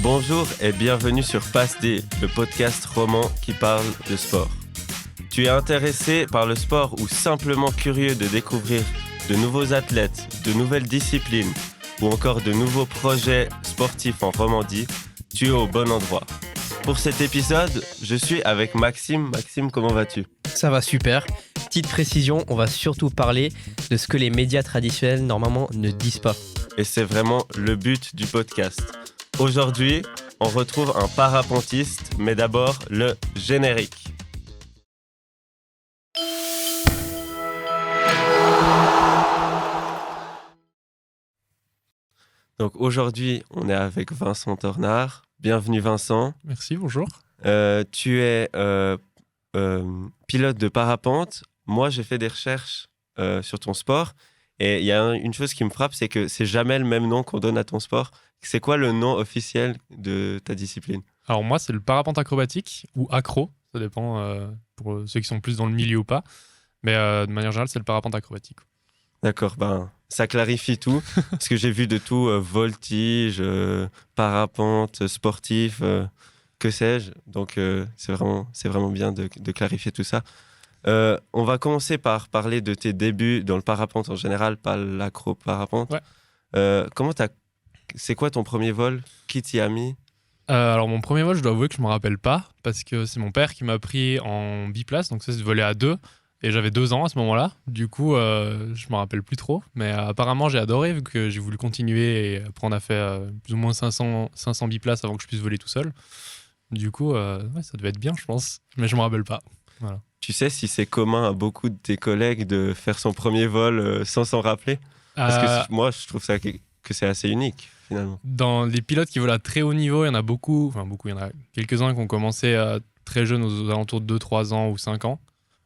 Bonjour et bienvenue sur Passe D, le podcast roman qui parle de sport. Tu es intéressé par le sport ou simplement curieux de découvrir de nouveaux athlètes, de nouvelles disciplines ou encore de nouveaux projets sportifs en Romandie, tu es au bon endroit. Pour cet épisode, je suis avec Maxime. Maxime, comment vas-tu ? Ça va super. Petite précision, on va surtout parler de ce que les médias traditionnels normalement ne disent pas. Et c'est vraiment le but du podcast. Aujourd'hui, on retrouve un parapentiste, mais d'abord le générique. Donc aujourd'hui, on est avec Vincent Tornard. Bienvenue Vincent. Merci, bonjour. Tu es pilote de parapente. Moi, j'ai fait des recherches sur ton sport. Et il y a une chose qui me frappe, c'est que c'est jamais le même nom qu'on donne à ton sport. C'est quoi le nom officiel de ta discipline ? Alors moi, c'est le parapente acrobatique ou accro. Ça dépend pour ceux qui sont plus dans le milieu ou pas. Mais de manière générale, c'est le parapente acrobatique. D'accord, ça clarifie tout. Parce que j'ai vu de tout, voltige, parapente, sportif, que sais-je. Donc c'est vraiment bien de clarifier tout ça. On va commencer par parler de tes débuts dans le parapente en général, pas l'acro-parapente. Ouais. C'est quoi ton premier vol ? Qui t'y a mis ? Alors mon premier vol, je dois avouer que je ne me rappelle pas. Parce que c'est mon père qui m'a pris en biplace. Donc ça, c'est de voler à deux. Et j'avais 2 ans à ce moment-là. Du coup, je me rappelle plus trop. Mais apparemment, j'ai adoré vu que j'ai voulu continuer. Et après, on a fait plus ou moins 500 biplaces avant que je puisse voler tout seul. Du coup, ça devait être bien, je pense. Mais je me rappelle pas. Voilà. Tu sais si c'est commun à beaucoup de tes collègues de faire son premier vol sans s'en rappeler ? Parce que moi, je trouve ça que c'est assez unique, finalement. Dans les pilotes qui volent à très haut niveau, il y en a beaucoup. Il y en a quelques-uns qui ont commencé très jeunes, aux alentours de 2-3 ans ou 5 ans.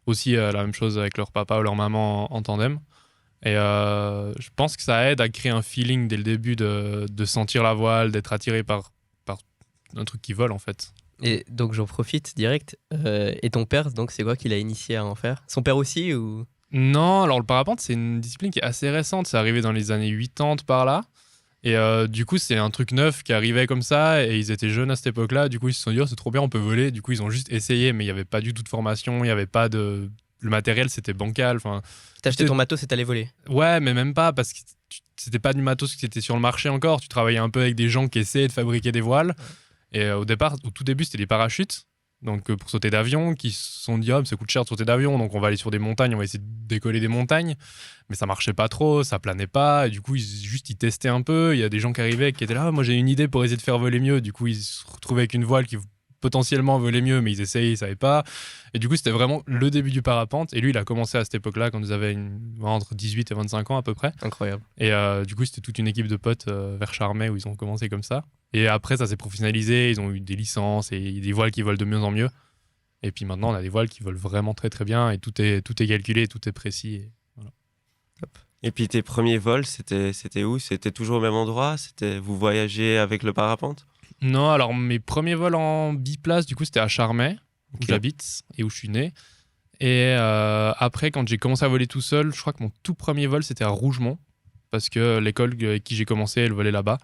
Aussi la même chose avec leur papa ou leur maman en tandem. Et je pense que ça aide à créer un feeling dès le début de sentir la voile, d'être attiré par un truc qui vole en fait. Et donc j'en profite direct. Et ton père, donc c'est quoi qui l'a initié à en faire ? Son père aussi ou... Non, alors le parapente c'est une discipline qui est assez récente. C'est arrivé dans les années 80 par là. Et du coup, c'est un truc neuf qui arrivait comme ça et ils étaient jeunes à cette époque-là. Du coup, ils se sont dit, oh, c'est trop bien, on peut voler. Du coup, ils ont juste essayé, mais il n'y avait pas du tout de formation, il n'y avait pas de... Le matériel, c'était bancal. T'as acheté ton matos et t'allais voler ? Ouais, mais même pas, parce que c'était pas du matos qui était sur le marché encore. Tu travaillais un peu avec des gens qui essayaient de fabriquer des voiles. Ouais. Et au tout début, c'était des parachutes. Donc pour sauter d'avion, qui se sont dit, oh, ça coûte cher de sauter d'avion, donc on va aller sur des montagnes, on va essayer de décoller des montagnes. Mais ça marchait pas trop, ça planait pas, et du coup, ils testaient un peu. Il y a des gens qui arrivaient, qui étaient là, moi j'ai une idée pour essayer de faire voler mieux. Du coup, ils se retrouvaient avec une voile qui potentiellement volait mieux, mais ils essayaient, ils savaient pas. Et du coup, c'était vraiment le début du parapente. Et lui, il a commencé à cette époque-là, quand ils avaient entre 18 et 25 ans à peu près. Incroyable. Et du coup, c'était toute une équipe de potes vers Charmey où ils ont commencé comme ça. Et après, ça s'est professionnalisé, ils ont eu des licences et des voiles qui volent de mieux en mieux. Et puis maintenant, on a des voiles qui volent vraiment très très bien et tout est calculé, tout est précis. Et, voilà. Top. Et puis tes premiers vols, c'était où ? C'était toujours au même endroit ? Vous voyagez avec le parapente ? Non, alors mes premiers vols en biplace, du coup, c'était à Charmey, où j'habite et où je suis né. Et après, quand j'ai commencé à voler tout seul, je crois que mon tout premier vol, c'était à Rougemont, parce que l'école avec qui j'ai commencé, elle volait là-bas.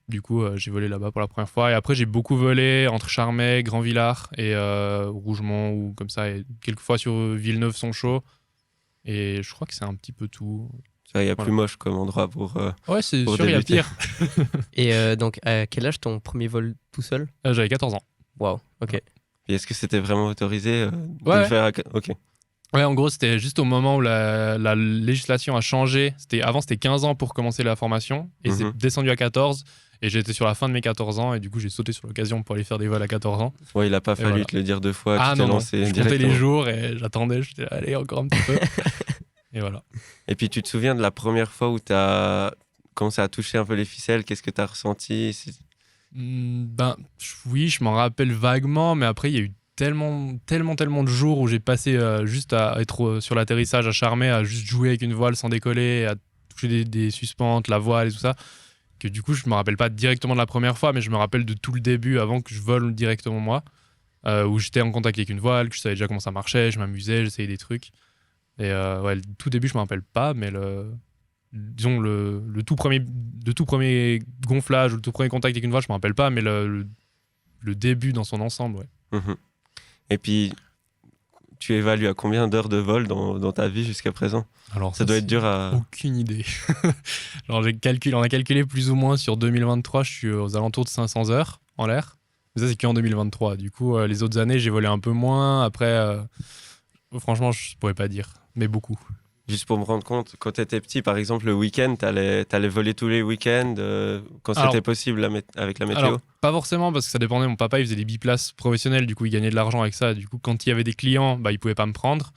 Du coup, j'ai volé là-bas pour la première fois. Et après, j'ai beaucoup volé entre Charmey, Grand-Villard et Rougemont, ou comme ça. Et quelques fois sur Villeneuve-Sonchaux. Et je crois que c'est un petit peu tout. Il y a plus moche comme endroit pour ouais, c'est pour sûr, il y a pire. Et donc, à quel âge ton premier vol tout seul ? J'avais 14 ans. Waouh, ok. Et est-ce que c'était vraiment autorisé de Ouais. le faire Ok. Ouais, en gros, c'était juste au moment où la législation a changé. Avant, c'était 15 ans pour commencer la formation. Et c'est descendu à 14. Et j'étais sur la fin de mes 14 ans. Et du coup, j'ai sauté sur l'occasion pour aller faire des vols à 14 ans. Ouais, il n'a pas fallu te le dire 2 fois. Ah tu t'es non, lancé je comptais les jours et j'attendais. Je disais, allez, encore un petit peu. Et voilà. Et puis, tu te souviens de la première fois où tu as commencé à toucher un peu les ficelles ? Qu'est-ce que tu as ressenti ? Oui, je m'en rappelle vaguement. Mais après, il y a eu tellement de jours où j'ai passé juste à être sur l'atterrissage à Charmey, à juste jouer avec une voile sans décoller, à toucher des suspentes, la voile et tout ça, que du coup je me rappelle pas directement de la première fois, mais je me rappelle de tout le début avant que je vole directement moi, où j'étais en contact avec une voile, que je savais déjà comment ça marchait, je m'amusais, j'essayais des trucs. Et le tout début je me rappelle pas, mais disons, le tout premier gonflage ou le tout premier contact avec une voile, je me rappelle pas, mais le début dans son ensemble, ouais. Mhm. Et puis, tu évalues à combien d'heures de vol dans ta vie jusqu'à présent? Alors, Ça doit être dur à... Aucune idée. Alors, on a calculé plus ou moins sur 2023, je suis aux alentours de 500 heures en l'air. Mais ça, c'est qu'en 2023. Du coup, les autres années, j'ai volé un peu moins. Après, franchement, je pourrais pas dire, mais beaucoup. Juste pour me rendre compte, quand tu étais petit, par exemple, le week-end, t'allais voler tous les week-ends quand Alors, c'était possible avec la météo? Alors, pas forcément, parce que ça dépendait. Mon papa, il faisait des biplaces professionnels, du coup, il gagnait de l'argent avec ça. Du coup, quand il y avait des clients, bah, il pouvait pas me prendre.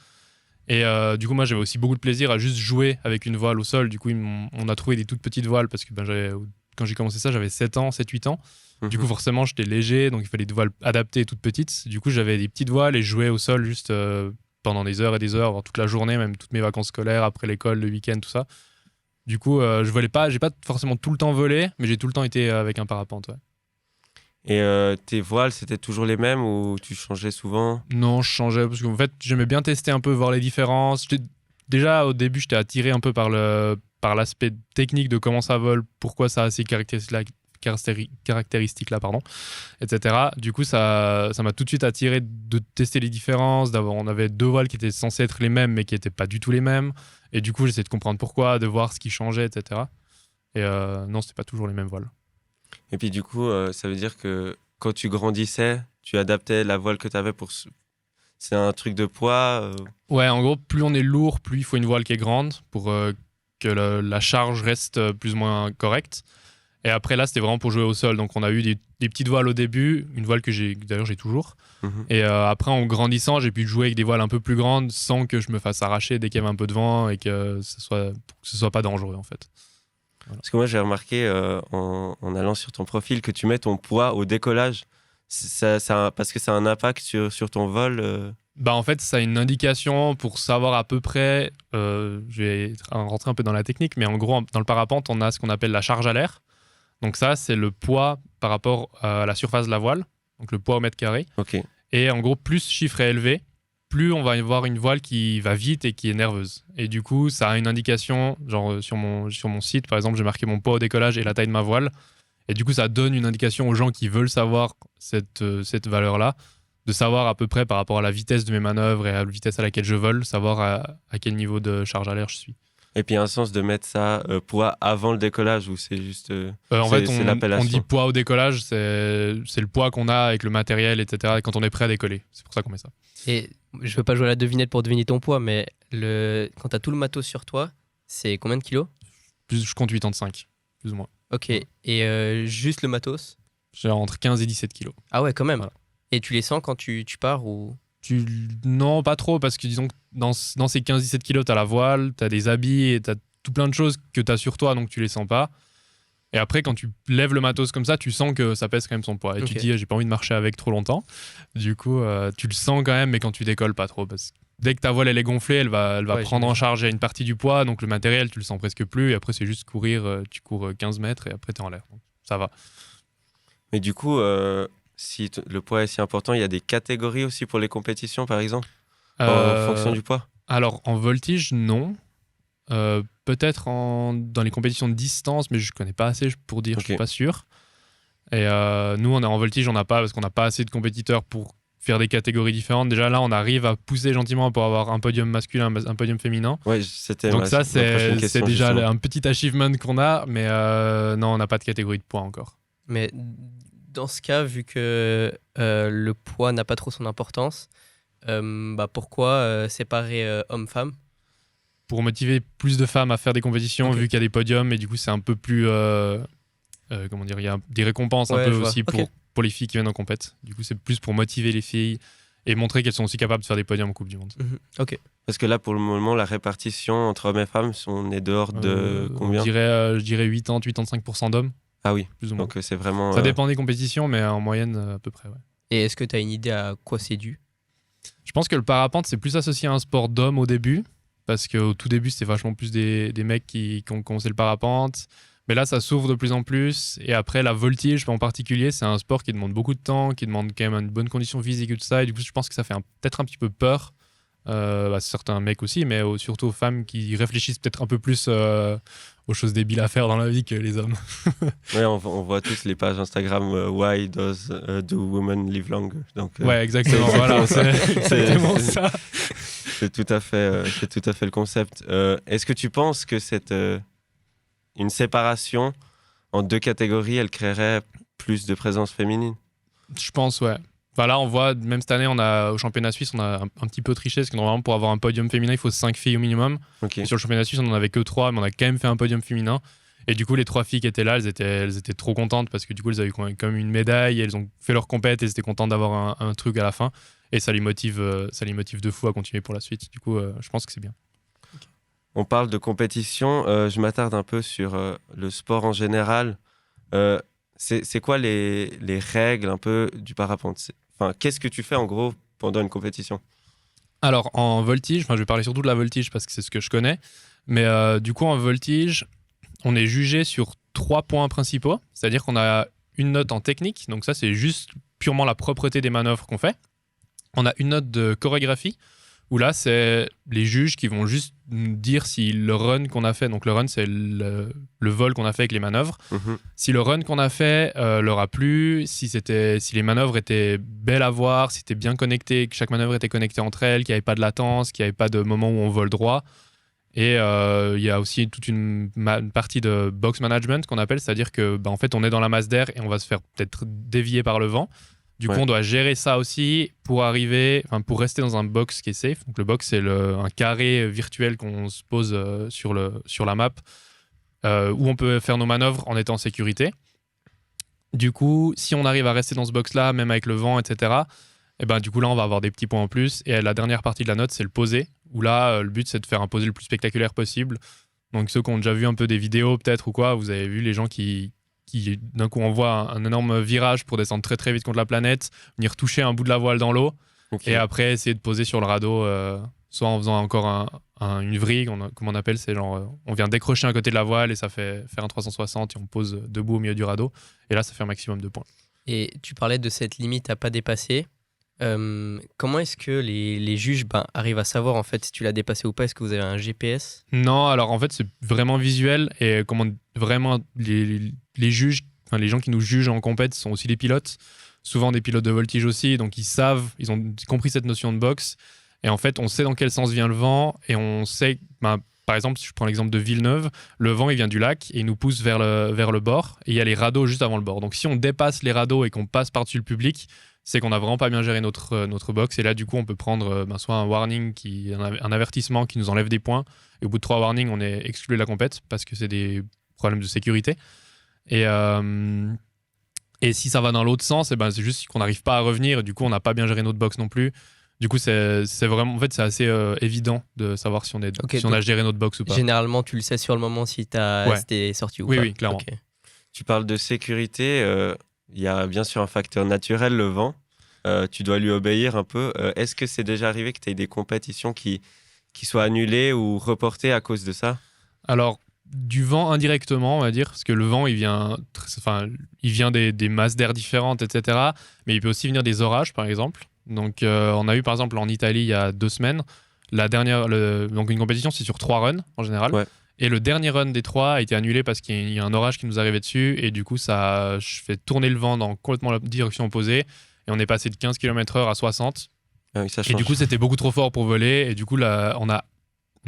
Et du coup, moi, j'avais aussi beaucoup de plaisir à juste jouer avec une voile au sol. Du coup, on a trouvé des toutes petites voiles, parce que quand j'ai commencé ça, j'avais 7 ans, 7-8 ans. Du coup, forcément, j'étais léger, donc il fallait des voiles adaptées et toutes petites. Du coup, j'avais des petites voiles et je jouais au sol juste pendant des heures et des heures, voire toute la journée, même toutes mes vacances scolaires, après l'école, le week-end, tout ça. Du coup, je volais pas, j'ai pas forcément tout le temps volé, mais j'ai tout le temps été avec un parapente, ouais. Et tes voiles, c'était toujours les mêmes ou tu changeais souvent? Non, je changeais parce qu'en fait, j'aimais bien tester un peu, voir les différences. Déjà, au début, j'étais attiré un peu par l'aspect technique de comment ça vole, pourquoi ça a ces caractéristiques-là, pardon, etc. Du coup, ça m'a tout de suite attiré de tester les différences. On avait 2 voiles qui étaient censées être les mêmes, mais qui n'étaient pas du tout les mêmes. Et du coup, j'essayais de comprendre pourquoi, de voir ce qui changeait, etc. Et non, c'était pas toujours les mêmes voiles. Et puis du coup, ça veut dire que quand tu grandissais, tu adaptais la voile que tu avais pour... C'est un truc de poids Ouais, en gros, plus on est lourd, plus il faut une voile qui est grande pour que la charge reste plus ou moins correcte. Et après, là, c'était vraiment pour jouer au sol. Donc, on a eu des petites voiles au début, une voile que d'ailleurs j'ai toujours. Et après, en grandissant, j'ai pu jouer avec des voiles un peu plus grandes sans que je me fasse arracher dès qu'il y avait un peu de vent et que pour que ce soit pas dangereux, en fait. Voilà. Parce que moi, j'ai remarqué en allant sur ton profil que tu mets ton poids au décollage. Parce que ça a un impact sur ton vol. Bah, en fait, ça a une indication pour savoir à peu près. Je vais rentrer un peu dans la technique, mais en gros, dans le parapente, on a ce qu'on appelle la charge à l'air. Donc ça, c'est le poids par rapport à la surface de la voile, donc le poids au mètre carré. Ok. Et en gros, plus ce chiffre est élevé, plus on va avoir une voile qui va vite et qui est nerveuse. Et du coup, ça a une indication, genre sur mon site, par exemple, j'ai marqué mon poids au décollage et la taille de ma voile. Et du coup, ça donne une indication aux gens qui veulent savoir cette valeur-là, de savoir à peu près par rapport à la vitesse de mes manœuvres et à la vitesse à laquelle je vole, savoir à quel niveau de charge à l'air je suis. Et puis, il y a un sens de mettre ça poids avant le décollage ou c'est juste... En fait, c'est on l'appellation. dit poids au décollage, c'est le poids qu'on a avec le matériel, etc. quand on est prêt à décoller. C'est pour ça qu'on met ça. Et je veux pas jouer à la devinette pour deviner ton poids, mais quand tu as tout le matos sur toi, c'est combien de kilos? Je compte 85, plus ou moins. Ok, et juste le matos? J'ai entre 15 et 17 kilos. Ah ouais, quand même. Voilà. Et tu les sens quand tu pars ou... Non, pas trop, parce que disons que dans ces 15-17 kilos, t'as la voile, t'as des habits et t'as tout plein de choses que t'as sur toi, donc tu les sens pas. Et après, quand tu lèves le matos comme ça, tu sens que ça pèse quand même son poids. Et tu te dis, j'ai pas envie de marcher avec trop longtemps. Du coup, tu le sens quand même, mais quand tu décolles, pas trop. Parce que dès que ta voile elle est gonflée, elle va prendre en charge une partie du poids, donc le matériel, tu le sens presque plus. Et après, c'est juste courir, tu cours 15 mètres et après, t'es en l'air. Donc, ça va. Mais du coup, si le poids est si important, il y a des catégories aussi pour les compétitions, par exemple, en fonction du poids? Alors, en voltige, non. Peut-être dans les compétitions de distance, mais je connais pas assez pour dire, je suis pas sûr. Et nous, on est en voltige, on n'a pas, parce qu'on n'a pas assez de compétiteurs pour faire des catégories différentes. Déjà là, on arrive à pousser gentiment pour avoir un podium masculin, un podium féminin. Ouais, c'était donc ça, c'est déjà justement un petit achievement qu'on a, mais non, on n'a pas de catégorie de poids encore. Mais dans ce cas, vu que le poids n'a pas trop son importance, pourquoi séparer hommes-femmes? Pour motiver plus de femmes à faire des compétitions, vu qu'il y a des podiums, et du coup, c'est un peu plus... comment dire, il y a des récompenses un peu aussi pour les filles qui viennent en compète. Du coup, c'est plus pour motiver les filles et montrer qu'elles sont aussi capables de faire des podiums en Coupe du Monde. Ok. Parce que là, pour le moment, la répartition entre hommes et femmes, on est dehors de combien? Je dirais 80-85% d'hommes. Ah oui, plus ou moins. Donc c'est vraiment... Ça dépend des compétitions, mais en moyenne, à peu près, ouais. Et est-ce que tu as une idée à quoi c'est dû? Je pense que le parapente, c'est plus associé à un sport d'hommes au début, parce qu'au tout début, c'était vachement plus des mecs qui ont commencé le parapente. Mais là, ça s'ouvre de plus en plus. Et après, la voltige en particulier, c'est un sport qui demande beaucoup de temps, qui demande quand même une bonne condition physique et tout ça. Et du coup, je pense que ça fait peut-être un petit peu peur certains mecs aussi, mais surtout aux femmes qui réfléchissent peut-être un peu plus aux choses débiles à faire dans la vie que les hommes. Ouais, on voit tous les pages Instagram Why do women live longer? Donc, ouais, exactement. Voilà, c'est exactement ça. C'est tout à fait le concept. Est-ce que tu penses que une séparation en deux catégories, elle créerait plus de présence féminine? Je pense, ouais. Enfin, là, on voit, même cette année, au championnat suisse, on a un petit peu triché, parce que normalement, pour avoir un podium féminin, il faut 5 filles au minimum. Okay. Et sur le championnat suisse, on n'en avait que 3, mais on a quand même fait un podium féminin. Et du coup, les 3 filles qui étaient là, elles étaient trop contentes, parce que du coup, elles avaient quand même une médaille, elles ont fait leur compète, et elles étaient contentes d'avoir un truc à la fin. Et ça les motive de fou à continuer pour la suite. Du coup, je pense que c'est bien. Okay. On parle de compétition. Je m'attarde un peu sur le sport en général. C'est quoi les règles un peu du parapente? Enfin, qu'est-ce que tu fais en gros pendant une compétition? Alors en voltige, je vais parler surtout de la voltige parce que c'est ce que je connais, mais du coup en voltige, on est jugé sur 3 points principaux, c'est-à-dire qu'on a une note en technique, donc ça c'est juste purement la propreté des manœuvres qu'on fait. On a une note de chorégraphie, où là, c'est les juges qui vont juste nous dire si le run qu'on a fait, donc le run, c'est le vol qu'on a fait avec les manœuvres, si le run qu'on a fait leur a plu, si les manœuvres étaient belles à voir, si c'était bien connecté, que chaque manœuvre était connectée entre elles, qu'il n'y avait pas de latence, qu'il n'y avait pas de moment où on vole droit. Et il y a aussi toute une partie de box management qu'on appelle, c'est-à-dire que en fait, on est dans la masse d'air et on va se faire peut-être dévier par le vent. Du coup, on doit gérer ça aussi pour rester dans un box qui est safe. Donc, le box, c'est un carré virtuel qu'on se pose sur la map où on peut faire nos manœuvres en étant en sécurité. Du coup, si on arrive à rester dans ce box-là, même avec le vent, etc., et du coup, là, on va avoir des petits points en plus. Et la dernière partie de la note, c'est le poser, où là, le but, c'est de faire un posé le plus spectaculaire possible. Donc, ceux qui ont déjà vu un peu des vidéos, peut-être, ou quoi, vous avez vu les gens qui d'un coup envoie un énorme virage pour descendre très très vite contre la planète, venir toucher un bout de la voile dans l'eau, et après essayer de poser sur le radeau, soit en faisant encore une vrille, comme on appelle, c'est genre on vient décrocher un côté de la voile et ça fait faire un 360 et on pose debout au milieu du radeau, et là ça fait un maximum de points. Et tu parlais de cette limite à pas dépasser. Comment est-ce que les juges arrivent à savoir en fait si tu l'as dépassé ou pas? Est-ce que vous avez un GPS? Non, alors en fait c'est vraiment visuel, et vraiment les juges, les gens qui nous jugent en compète sont aussi des pilotes, souvent des pilotes de voltige aussi, donc ils ont compris cette notion de boxe, et en fait on sait dans quel sens vient le vent, et on sait, par exemple, si je prends l'exemple de Villeneuve, le vent il vient du lac et il nous pousse vers le bord, et il y a les radeaux juste avant le bord, donc si on dépasse les radeaux et qu'on passe par-dessus le public, c'est qu'on n'a vraiment pas bien géré notre box, et là du coup on peut prendre soit un warning, un avertissement qui nous enlève des points, et au bout de 3 warnings on est exclu de la compète parce que c'est des problèmes de sécurité. Et si ça va dans l'autre sens, c'est juste qu'on n'arrive pas à revenir, et du coup on n'a pas bien géré notre box non plus. Du coup c'est vraiment, en fait c'est assez évident de savoir si on a géré notre box ou pas. Généralement tu le sais sur le moment si t'es sorti ou pas. Oui, clairement. Okay. Tu parles de sécurité, il y a bien sûr un facteur naturel, le vent. Tu dois lui obéir un peu. Est-ce que c'est déjà arrivé que tu aies des compétitions qui soient annulées ou reportées à cause de ça? Alors, du vent indirectement, on va dire, parce que le vent, il vient des masses d'air différentes, etc. Mais il peut aussi venir des orages, par exemple. Donc, on a eu, par exemple, en Italie, il y a 2 semaines, donc une compétition, c'est sur 3 runs, en général. Ouais. Et le dernier run des 3 a été annulé parce qu'il y a un orage qui nous arrivait dessus, et du coup, ça a fait tourner le vent dans complètement la direction opposée, et on est passé de 15 km/h à 60. Ah oui, ça change. Et du coup, c'était beaucoup trop fort pour voler, et du coup, là, on a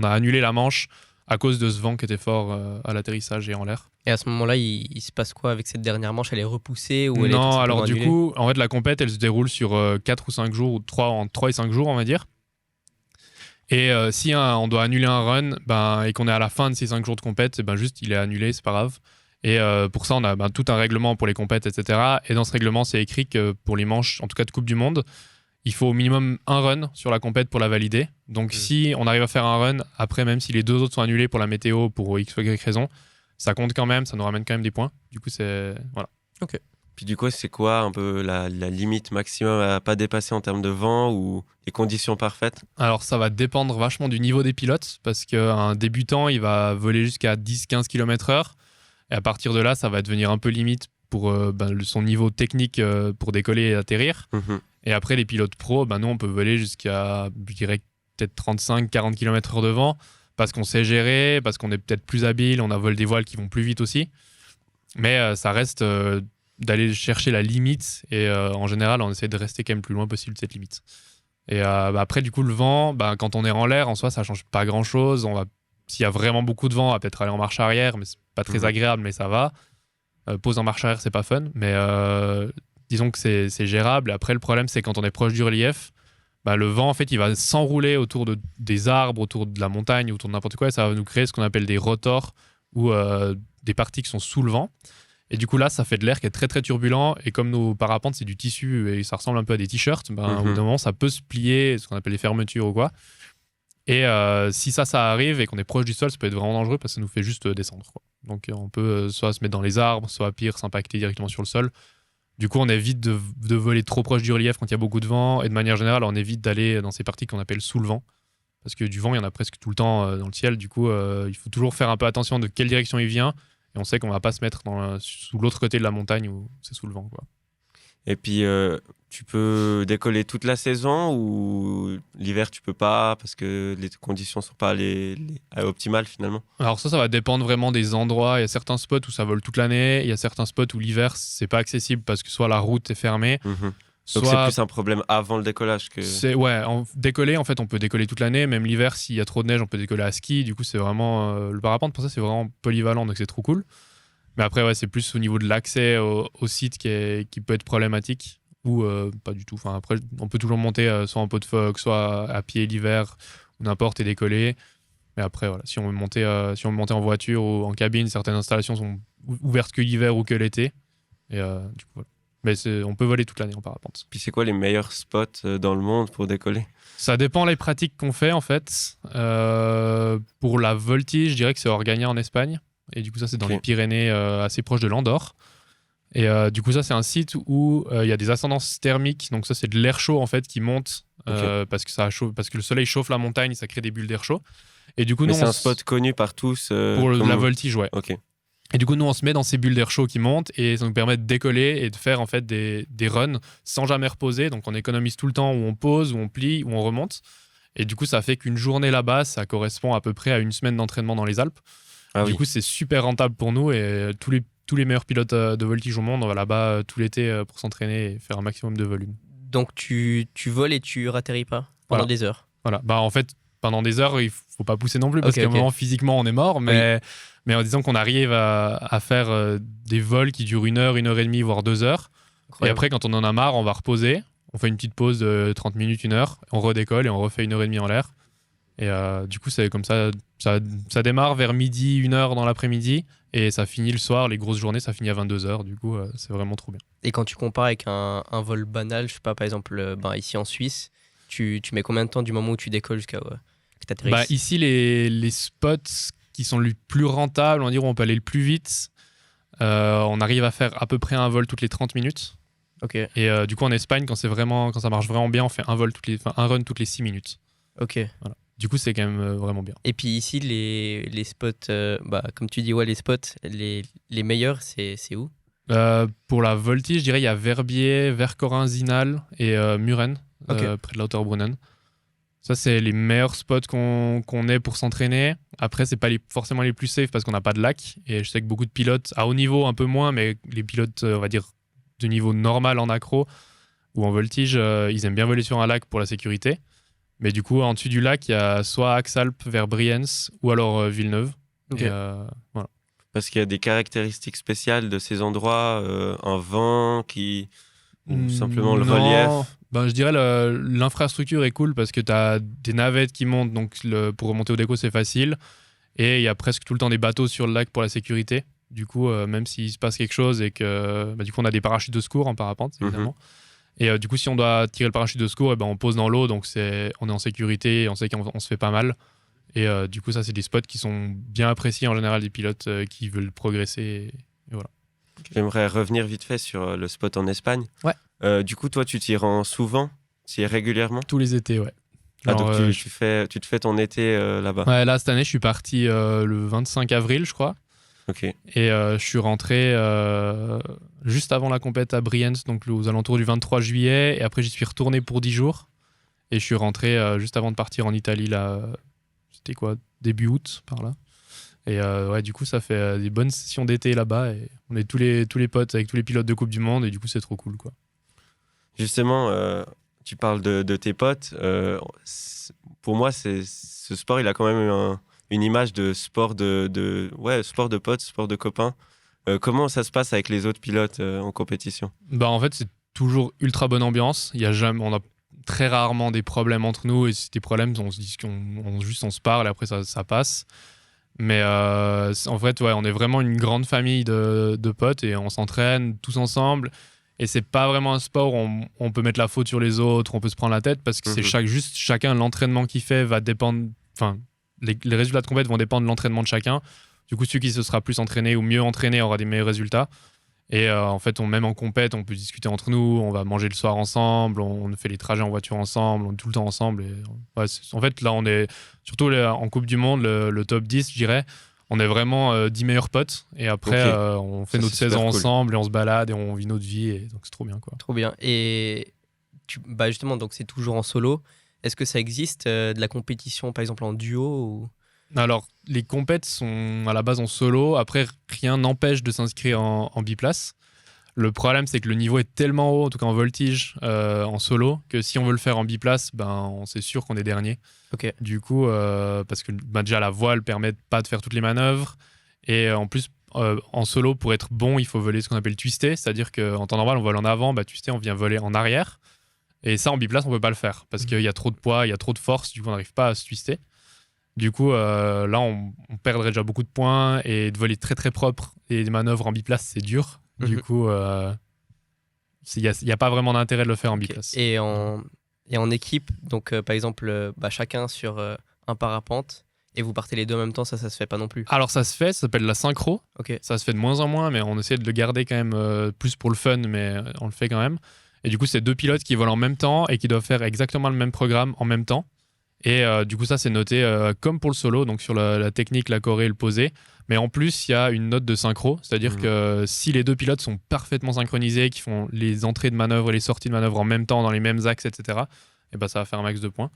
annulé la manche à cause de ce vent qui était fort à l'atterrissage et en l'air. Et à ce moment-là, il se passe quoi avec cette dernière manche? Elle est repoussée ou elle est Non, alors annulée? du coup, en fait, la compète, elle se déroule sur 4 ou 5 jours, ou 3 et 5 jours, on va dire. Et si on doit annuler un run, et qu'on est à la fin de ces 5 jours de compète, juste il est annulé, c'est pas grave. Et pour ça, on a tout un règlement pour les compètes, etc. Et dans ce règlement, c'est écrit que pour les manches, en tout cas de Coupe du Monde, il faut au minimum un run sur la compète pour la valider. Donc si on arrive à faire un run, après, même si les 2 autres sont annulés pour la météo, pour X ou Y raison, ça compte quand même, ça nous ramène quand même des points. Du coup, c'est... Voilà. Ok. Puis du coup, c'est quoi un peu la limite maximum à pas dépasser en termes de vent ou les conditions parfaites? Alors ça va dépendre vachement du niveau des pilotes, parce qu'un débutant, il va voler jusqu'à 10-15 km/h, et à partir de là, ça va devenir un peu limite pour son niveau technique pour décoller et atterrir. Et après, les pilotes pros, nous, on peut voler jusqu'à, je dirais, peut-être 35-40 km/h de vent, parce qu'on sait gérer, parce qu'on est peut-être plus habile, on a volé des voiles qui vont plus vite aussi. Mais ça reste d'aller chercher la limite, et en général, on essaie de rester quand même le plus loin possible de cette limite. Et après, du coup, le vent, quand on est en l'air, en soi, ça change pas grand-chose. S'il y a vraiment beaucoup de vent, on va peut-être aller en marche arrière, mais c'est pas très agréable, mais ça va. Pause en marche arrière, c'est pas fun, mais disons que c'est gérable. Et après, le problème, c'est quand on est proche du relief, le vent, en fait, il va s'enrouler autour des arbres, autour de la montagne, autour de n'importe quoi, et ça va nous créer ce qu'on appelle des rotors, ou des parties qui sont sous le vent. Et du coup, là, ça fait de l'air qui est très, très turbulent. Et comme nos parapentes, c'est du tissu et ça ressemble un peu à des t-shirts, au bout d'un moment, ça peut se plier, ce qu'on appelle les fermetures ou quoi. Et si ça arrive et qu'on est proche du sol, ça peut être vraiment dangereux parce que ça nous fait juste descendre, quoi. Donc, on peut soit se mettre dans les arbres, soit pire, s'impacter directement sur le sol. Du coup, on évite de voler trop proche du relief quand il y a beaucoup de vent. Et de manière générale, on évite d'aller dans ces parties qu'on appelle sous le vent. Parce que du vent, il y en a presque tout le temps dans le ciel. Du coup, il faut toujours faire un peu attention de quelle direction il vient. Et on sait qu'on va pas se mettre sous l'autre côté de la montagne où c'est sous le vent, quoi. Et puis, tu peux décoller toute la saison ou l'hiver, tu peux pas parce que les conditions sont pas les optimales finalement? Alors ça va dépendre vraiment des endroits. Il y a certains spots où ça vole toute l'année. Il y a certains spots où l'hiver, c'est pas accessible parce que soit la route est fermée, Donc c'est plus un problème avant le décollage que... Décoller, en fait, on peut décoller toute l'année. Même l'hiver, s'il y a trop de neige, on peut décoller à ski. Du coup, c'est vraiment... le parapente, pour ça, c'est vraiment polyvalent, donc c'est trop cool. Mais après, c'est plus au niveau de l'accès au site qui peut être problématique ou pas du tout. Enfin, après, on peut toujours monter soit en pot de phoque, soit à pied l'hiver ou n'importe et décoller. Mais après, voilà, si on veut monter en voiture ou en cabine, certaines installations sont ouvertes que l'hiver ou que l'été. Et du coup, voilà. Mais on peut voler toute l'année en parapente. Puis c'est quoi les meilleurs spots dans le monde pour décoller? Ça dépend les pratiques qu'on fait, en fait. Pour la voltige, je dirais que c'est Orgagna en Espagne. Et du coup, ça, c'est dans les Pyrénées, assez proche de l'Andorre. Et du coup, ça, c'est un site où il y a des ascendances thermiques. Donc ça, c'est de l'air chaud, en fait, qui monte parce que le soleil chauffe la montagne, ça crée des bulles d'air chaud. Et du coup, c'est un spot connu par tous pour la voltige, ouais. Ok. Et du coup, nous, on se met dans ces bulles d'air chaud qui montent et ça nous permet de décoller et de faire en fait des runs sans jamais reposer. Donc, on économise tout le temps où on pose, où on plie, où on remonte. Et du coup, ça fait qu'une journée là-bas, ça correspond à peu près à une semaine d'entraînement dans les Alpes. Du coup, c'est super rentable pour nous et tous les meilleurs pilotes de voltige au monde, on va là-bas tout l'été pour s'entraîner et faire un maximum de volume. Donc, tu voles et tu ratterris pas pendant des heures? Voilà. En fait, pendant des heures, il faut pas pousser non plus parce qu'à un moment, physiquement, on est mort. Mais en disant qu'on arrive à faire des vols qui durent 1 heure, 1 heure et demie, voire 2 heures. Incroyable. Et après, quand on en a marre, on va reposer. On fait une petite pause de 30 minutes, 1 heure. On redécolle et on refait 1 heure et demie en l'air. Et du coup, c'est comme ça démarre vers midi, 1 heure dans l'après-midi. Et ça finit le soir. Les grosses journées, ça finit à 22 heures. Du coup, c'est vraiment trop bien. Et quand tu compares avec un vol banal, je sais pas, par exemple, ici en Suisse, tu mets combien de temps du moment où tu décolles jusqu'à que tu atterrisses? Ici, les spots qui sont les plus rentables, on va dire, où on peut aller le plus vite, on arrive à faire à peu près un vol toutes les 30 minutes. Ok. Et du coup, en Espagne, quand ça marche vraiment bien, on fait un run toutes les 6 minutes. Ok. Voilà. Du coup, c'est quand même vraiment bien. Et puis ici, les spots, comme tu dis, les spots, les meilleurs, c'est où? Pour la voltige, je dirais il y a Verbier, Vercorin, Zinal et Muren, près de Lauterbrunnen. Ça, c'est les meilleurs spots qu'on ait pour s'entraîner. Après, c'est pas forcément les plus safe parce qu'on n'a pas de lac. Et je sais que beaucoup de pilotes, à haut niveau un peu moins, mais les pilotes, on va dire, de niveau normal en accro ou en voltige, ils aiment bien voler sur un lac pour la sécurité. Mais du coup, en dessus du lac, il y a soit Axalp vers Brienz ou alors Villeneuve. Okay. Et, voilà. Parce qu'il y a des caractéristiques spéciales de ces endroits, un vent ou simplement le relief. Je dirais l'infrastructure est cool parce que tu as des navettes qui montent, donc pour remonter au déco, c'est facile. Et il y a presque tout le temps des bateaux sur le lac pour la sécurité. Du coup, même s'il se passe quelque chose et que du coup, on a des parachutes de secours en parapente, évidemment. Et du coup, si on doit tirer le parachute de secours, on pose dans l'eau, donc on est en sécurité, on sait qu'on se fait pas mal. Et du coup, ça, c'est des spots qui sont bien appréciés en général des pilotes qui veulent progresser. Et voilà. J'aimerais revenir vite fait sur le spot en Espagne. Ouais. Du coup, toi, tu t'y rends souvent? Tu y es régulièrement? Tous les étés, ouais. Donc tu te fais ton été là-bas? Ouais, là, cette année, je suis parti le 25 avril, je crois. Ok. Et je suis rentré juste avant la compète à Brienz, donc aux alentours du 23 juillet. Et après, j'y suis retourné pour 10 jours. Et je suis rentré juste avant de partir en Italie, là, c'était quoi, début août, par là. Et ouais, du coup, ça fait des bonnes sessions d'été là-bas. Et on est tous les potes avec tous les pilotes de Coupe du Monde. Et du coup, c'est trop cool, quoi. Justement, tu parles de tes potes. Pour moi, ce sport, il a quand même une image de sport ouais, sport de potes, sport de copains. Comment ça se passe avec les autres pilotes en compétition? Bah, en fait, c'est toujours ultra bonne ambiance. On a très rarement des problèmes entre nous. Et si des problèmes, on se dit on se parle et après, ça passe. Mais en fait, ouais, on est vraiment une grande famille de potes et on s'entraîne tous ensemble. Et c'est pas vraiment un sport où on peut mettre la faute sur les autres, on peut se prendre la tête parce que c'est chacun, l'entraînement qu'il fait va dépendre. Enfin, les résultats de compète vont dépendre de l'entraînement de chacun. Du coup, celui qui se sera plus entraîné ou mieux entraîné aura des meilleurs résultats. Et en fait, même en compète, on peut discuter entre nous, on va manger le soir ensemble, on fait les trajets en voiture ensemble, on est tout le temps ensemble. Et, ouais, en fait, là, on est surtout en Coupe du Monde, le top 10, je dirais. On est vraiment 10 meilleurs potes. Et après, on fait notre saison ensemble et on se balade et on vit notre vie. Et donc, c'est trop bien, quoi. Trop bien. Et bah justement, donc c'est toujours en solo. Est-ce que ça existe de la compétition, par exemple, en duo ou... Alors, les compètes sont à la base en solo. Après, rien n'empêche de s'inscrire en biplace. Le problème, c'est que le niveau est tellement haut, en tout cas en voltige, en solo, que si on veut le faire en biplace, c'est sûr qu'on est dernier. Okay. Du coup, parce que déjà la voile permet pas de faire toutes les manœuvres. Et en plus, en solo, pour être bon, il faut voler ce qu'on appelle twister. C'est-à-dire qu'en temps normal, on vole en avant, twister, on vient voler en arrière. Et ça, en biplace, on peut pas le faire parce qu'il y a trop de poids, il y a trop de force. Du coup, on n'arrive pas à se twister. Du coup, là, on perdrait déjà beaucoup de points et de voler très très propre et des manœuvres en biplace, c'est dur. Du coup, il n'y a pas vraiment d'intérêt de le faire en biplace. Et en équipe, donc par exemple, chacun sur un parapente et vous partez les deux en même temps, ça se fait pas non plus. Alors ça se fait, ça s'appelle la synchro. Okay. Ça se fait de moins en moins, mais on essaie de le garder quand même plus pour le fun, mais on le fait quand même. Et du coup, c'est deux pilotes qui volent en même temps et qui doivent faire exactement le même programme en même temps. Et du coup, ça, c'est noté comme pour le solo, donc sur la technique, la choré et le posé. Mais en plus, il y a une note de synchro, c'est-à-dire que si les deux pilotes sont parfaitement synchronisés, qui font les entrées de manœuvre et les sorties de manœuvre en même temps, dans les mêmes axes, etc., et ça va faire un max de points.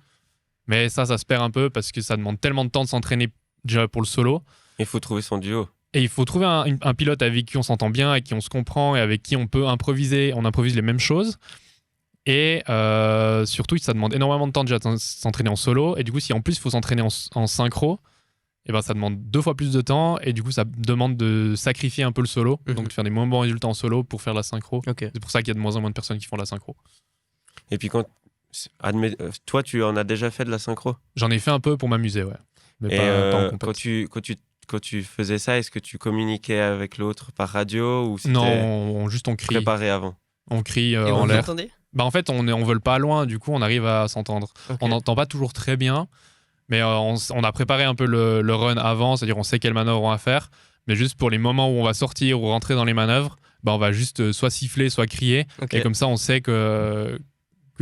Mais ça se perd un peu parce que ça demande tellement de temps de s'entraîner déjà pour le solo. Il faut trouver son duo. Et il faut trouver un pilote avec qui on s'entend bien, avec qui on se comprend et avec qui on peut improviser. On improvise les mêmes choses. Et surtout, ça demande énormément de temps déjà de s'entraîner en solo. Et du coup, si en plus il faut s'entraîner en synchro, ça demande 2 fois plus de temps. Et du coup, ça demande de sacrifier un peu le solo. Donc de faire des moins bons résultats en solo pour faire la synchro. Okay. C'est pour ça qu'il y a de moins en moins de personnes qui font la synchro. Et puis toi, tu en as déjà fait de la synchro? J'en ai fait un peu pour m'amuser, ouais. Mais pas en compétition. Quand tu faisais ça, est-ce que tu communiquais avec l'autre par radio ou c'était Non, on crie. Préparé avant? On crie et en l'air. Vous entendez? En fait, on vole pas loin, du coup, on arrive à s'entendre. Okay. On n'entend pas toujours très bien, mais on a préparé un peu le run avant, c'est-à-dire on sait quelle manœuvre on va faire, mais juste pour les moments où on va sortir ou rentrer dans les manœuvres, on va juste soit siffler, soit crier, et comme ça, on sait que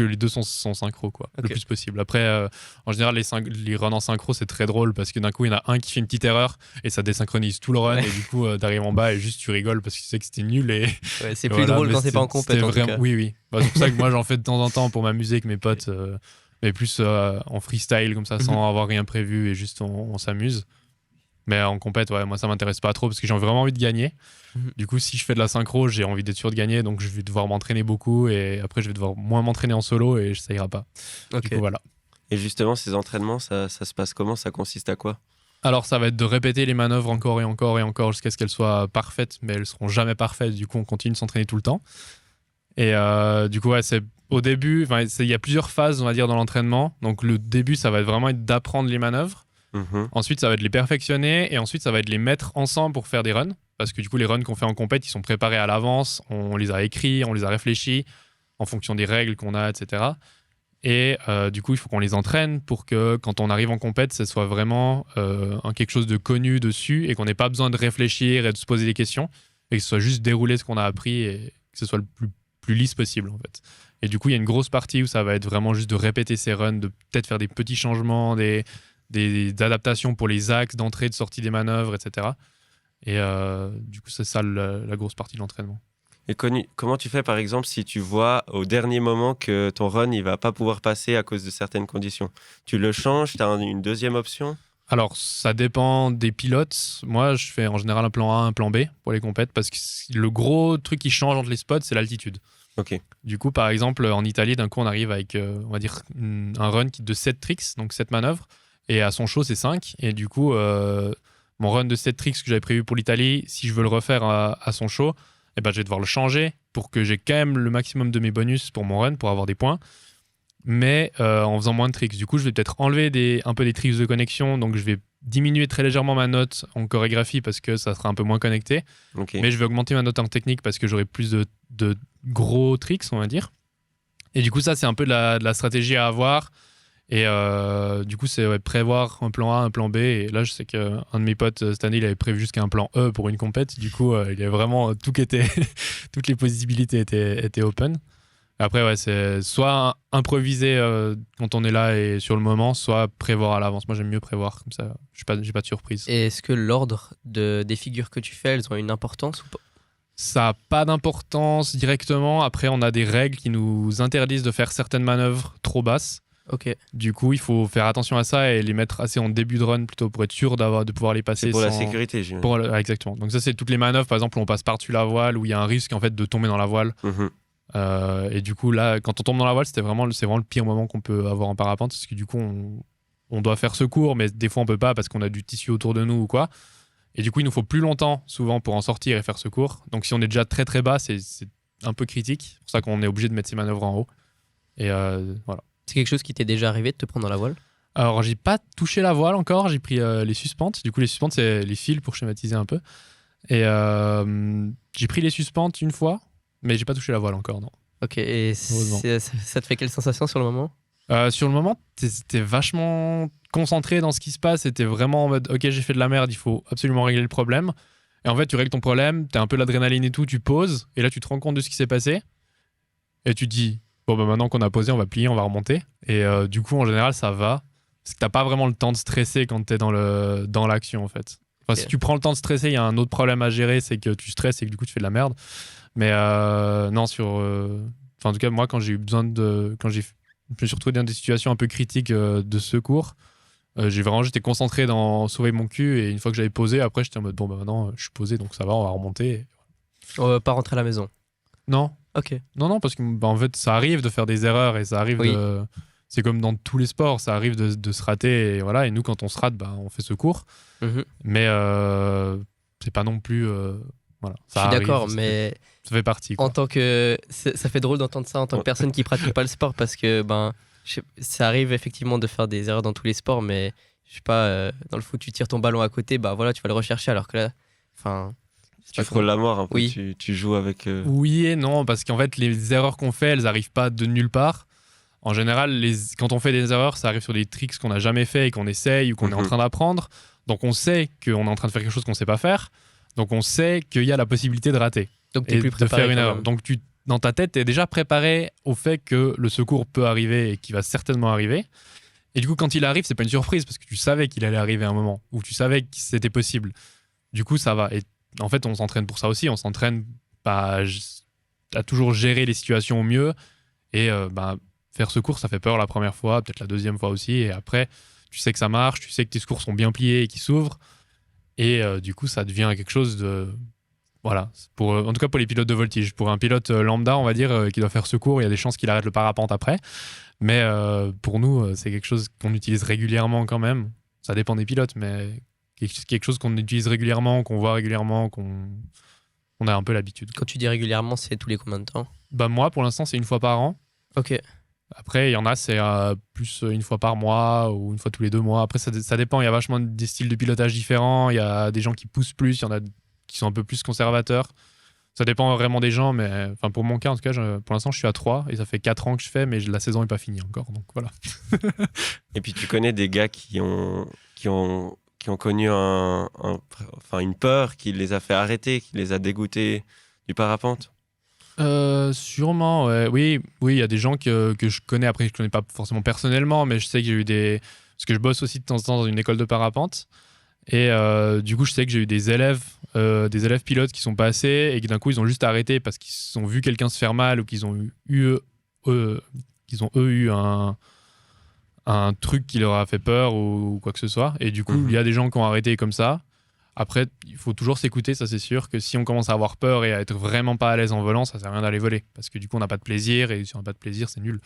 les deux sont synchro, quoi, le plus possible. Après, en général, les runs en synchro, c'est très drôle parce que d'un coup, il y en a un qui fait une petite erreur et ça désynchronise tout le run. Et du coup, t'arrives en bas et juste tu rigoles parce que tu sais que c'était nul. C'est plus drôle quand c'est pas en compète. Oui. C'est pour ça que moi, j'en fais de temps en temps pour m'amuser avec mes potes, mais plus en freestyle, comme ça, sans avoir rien prévu et juste on s'amuse. Mais en compète, moi, ça m'intéresse pas trop parce que j'ai vraiment envie de gagner. Du coup, si je fais de la synchro, j'ai envie d'être sûr de gagner, donc je vais devoir m'entraîner beaucoup et après, je vais devoir moins m'entraîner en solo et ça ira pas. Du coup, voilà. Et justement, ces entraînements, ça se passe comment? Ça consiste à quoi? Alors, ça va être de répéter les manœuvres encore et encore et encore jusqu'à ce qu'elles soient parfaites, mais elles seront jamais parfaites. Du coup, on continue de s'entraîner tout le temps. Et du coup, c'est au début, il y a plusieurs phases, on va dire, dans l'entraînement. Donc, le début, ça va vraiment être d'apprendre les manœuvres. Ensuite, ça va être les perfectionner et ensuite, ça va être les mettre ensemble pour faire des runs. Parce que du coup, les runs qu'on fait en compète, ils sont préparés à l'avance. On les a écrits, on les a réfléchis en fonction des règles qu'on a, etc. Et du coup, il faut qu'on les entraîne pour que quand on arrive en compète, ce soit vraiment quelque chose de connu dessus et qu'on n'ait pas besoin de réfléchir et de se poser des questions et que ce soit juste dérouler ce qu'on a appris et que ce soit le plus lisse possible, en fait. Et du coup, il y a une grosse partie où ça va être vraiment juste de répéter ces runs, de peut-être faire des petits changements, des adaptations pour les axes d'entrée et de sortie des manœuvres, etc. Et du coup, c'est ça la grosse partie de l'entraînement. Et comment tu fais, par exemple, si tu vois au dernier moment que ton run, il va pas pouvoir passer à cause de certaines conditions? Tu le changes, tu as une deuxième option? Alors, ça dépend des pilotes. Moi, je fais en général un plan A, un plan B pour les compètes parce que le gros truc qui change entre les spots, c'est l'altitude. Ok. Du coup, par exemple, en Italie, d'un coup, on arrive avec, on va dire, un run de 7 tricks, donc 7 manœuvres. Et à son show, c'est 5. Et du coup, mon run de 7 tricks que j'avais prévu pour l'Italie, si je veux le refaire à son show, eh ben, je vais devoir le changer pour que j'ai quand même le maximum de mes bonus pour mon run, pour avoir des points. Mais en faisant moins de tricks. Du coup, je vais peut-être enlever un peu des tricks de connexion. Donc, je vais diminuer très légèrement ma note en chorégraphie parce que ça sera un peu moins connecté. Okay. Mais je vais augmenter ma note en technique parce que j'aurai plus de gros tricks, on va dire. Et du coup, ça, c'est un peu de la stratégie à avoir. Et du coup, c'est prévoir un plan A, un plan B. Et là, je sais qu'un de mes potes, cette année, il avait prévu jusqu'à un plan E pour une compète. Du coup, il y avait vraiment tout qui était... toutes les possibilités étaient open. Après, ouais, c'est soit improviser quand on est là et sur le moment, soit prévoir à l'avance. Moi, j'aime mieux prévoir, comme ça, j'ai pas de surprise. Et est-ce que l'ordre des figures que tu fais, elles ont une importance ou pas? Ça n'a pas d'importance directement. Après, on a des règles qui nous interdisent de faire certaines manœuvres trop basses. Ok. Du coup, il faut faire attention à ça et les mettre assez en début de run plutôt pour être sûr de pouvoir les passer. C'est pour la sécurité, j'imagine. Exactement. Donc ça, c'est toutes les manœuvres, par exemple, où on passe par-dessus la voile, où il y a un risque en fait de tomber dans la voile. Et du coup, là, quand on tombe dans la voile, c'est vraiment le pire moment qu'on peut avoir en parapente, parce que du coup, on doit faire secours, mais des fois, on peut pas parce qu'on a du tissu autour de nous ou quoi. Et du coup, il nous faut plus longtemps, souvent, pour en sortir et faire secours. Donc, si on est déjà très très bas, c'est un peu critique. C'est pour ça qu'on est obligé de mettre ces manœuvres en haut. Et voilà. C'est quelque chose qui t'est déjà arrivé de te prendre dans la voile? Alors, j'ai pas touché la voile encore, j'ai pris les suspentes. Du coup, les suspentes, c'est les fils pour schématiser un peu. Et j'ai pris les suspentes une fois, mais j'ai pas touché la voile encore, non. Ok, et ça te fait quelle sensation sur le moment? Sur le moment, t'es vachement concentré dans ce qui se passe et t'es vraiment en mode ok, j'ai fait de la merde, il faut absolument régler le problème. Et en fait, tu règles ton problème, t'as un peu l'adrénaline et tout, tu poses, et là, tu te rends compte de ce qui s'est passé. Et tu te dis, bon, bah maintenant qu'on a posé, on va plier, on va remonter. Et du coup, en général, ça va. Parce que t'as pas vraiment le temps de stresser quand t'es dans l'action, en fait. Enfin, Okay. Si tu prends le temps de stresser, il y a un autre problème à gérer, c'est que tu stresses et que du coup, tu fais de la merde. Mais non, en tout cas, moi, quand j'ai eu besoin quand je me suis retrouvé dans des situations un peu critiques de secours, j'étais concentré dans sauver mon cul, et une fois que j'avais posé, après, j'étais en mode, bon, bah maintenant, je suis posé, donc ça va, on va remonter. On va pas rentrer à la maison. Non. Ok. Non, parce que en fait, ça arrive de faire des erreurs et ça arrive de... C'est comme dans tous les sports, ça arrive de se rater, et voilà. Et nous, quand on se rate, bah, on fait secours. Mais c'est pas non plus... voilà. Je suis d'accord, mais ça fait partie, quoi. En tant que... ça fait drôle d'entendre ça en tant que personne qui pratique pas le sport, parce que ça arrive effectivement de faire des erreurs dans tous les sports, mais je sais pas, dans le foot, tu tires ton ballon à côté, bah voilà, tu vas le rechercher, alors que là, enfin... Tu frôles la mort un peu, oui. tu joues avec... Oui et non, parce qu'en fait, les erreurs qu'on fait, elles arrivent pas de nulle part. En général, quand on fait des erreurs, ça arrive sur des tricks qu'on n'a jamais fait et qu'on essaye ou qu'on est en train d'apprendre. Donc on sait qu'on est en train de faire quelque chose qu'on sait pas faire. Donc on sait qu'il y a la possibilité de rater. Donc t'es plus préparé de faire une erreur. Donc dans ta tête, tu es déjà préparé au fait que le secours peut arriver et qu'il va certainement arriver. Et du coup, quand il arrive, c'est pas une surprise parce que tu savais qu'il allait arriver à un moment, ou tu savais que c'était possible. Du coup, ça va. Et en fait, on s'entraîne pour ça aussi. On s'entraîne à toujours gérer les situations au mieux. Et faire secours, ça fait peur la première fois, peut-être la deuxième fois aussi. Et après, tu sais que ça marche, tu sais que tes secours sont bien pliés et qu'ils s'ouvrent. Et du coup, ça devient quelque chose de... Voilà. En tout cas, pour les pilotes de voltige. Pour un pilote lambda, on va dire, qui doit faire secours, il y a des chances qu'il arrête le parapente après. Mais pour nous, c'est quelque chose qu'on utilise régulièrement quand même. Ça dépend des pilotes, mais quelque chose qu'on utilise régulièrement, qu'on voit régulièrement, on a un peu l'habitude. Quand tu dis régulièrement, c'est tous les combien de temps? Bah moi, pour l'instant, c'est une fois par an. Ok. Après, il y en a, c'est plus une fois par mois ou une fois tous les 2 mois. Après, ça dépend. Il y a vachement des styles de pilotage différents. Il y a des gens qui poussent plus, il y en a qui sont un peu plus conservateurs. Ça dépend vraiment des gens, mais pour mon cas, en tout cas, pour l'instant, je suis à 3 et ça fait 4 ans que je fais, mais la saison n'est pas finie encore. Donc voilà. Et puis, tu connais des gars qui ont connu une peur qui les a fait arrêter, qui les a dégoûtés du parapente? Sûrement, ouais. Oui, il y a des gens que je connais. Après, je connais pas forcément personnellement, mais je sais que j'ai eu parce que je bosse aussi de temps en temps dans une école de parapente. Et du coup, je sais que j'ai eu des élèves pilotes qui sont passés et qui d'un coup, ils ont juste arrêté parce qu'ils ont vu quelqu'un se faire mal ou qu'ils ont eu un truc qui leur a fait peur ou quoi que ce soit. Et du coup, il y a des gens qui ont arrêté comme ça. Après, il faut toujours s'écouter, ça c'est sûr, que si on commence à avoir peur et à être vraiment pas à l'aise en volant, ça sert à rien d'aller voler. Parce que du coup, on n'a pas de plaisir et si on n'a pas de plaisir, c'est nul.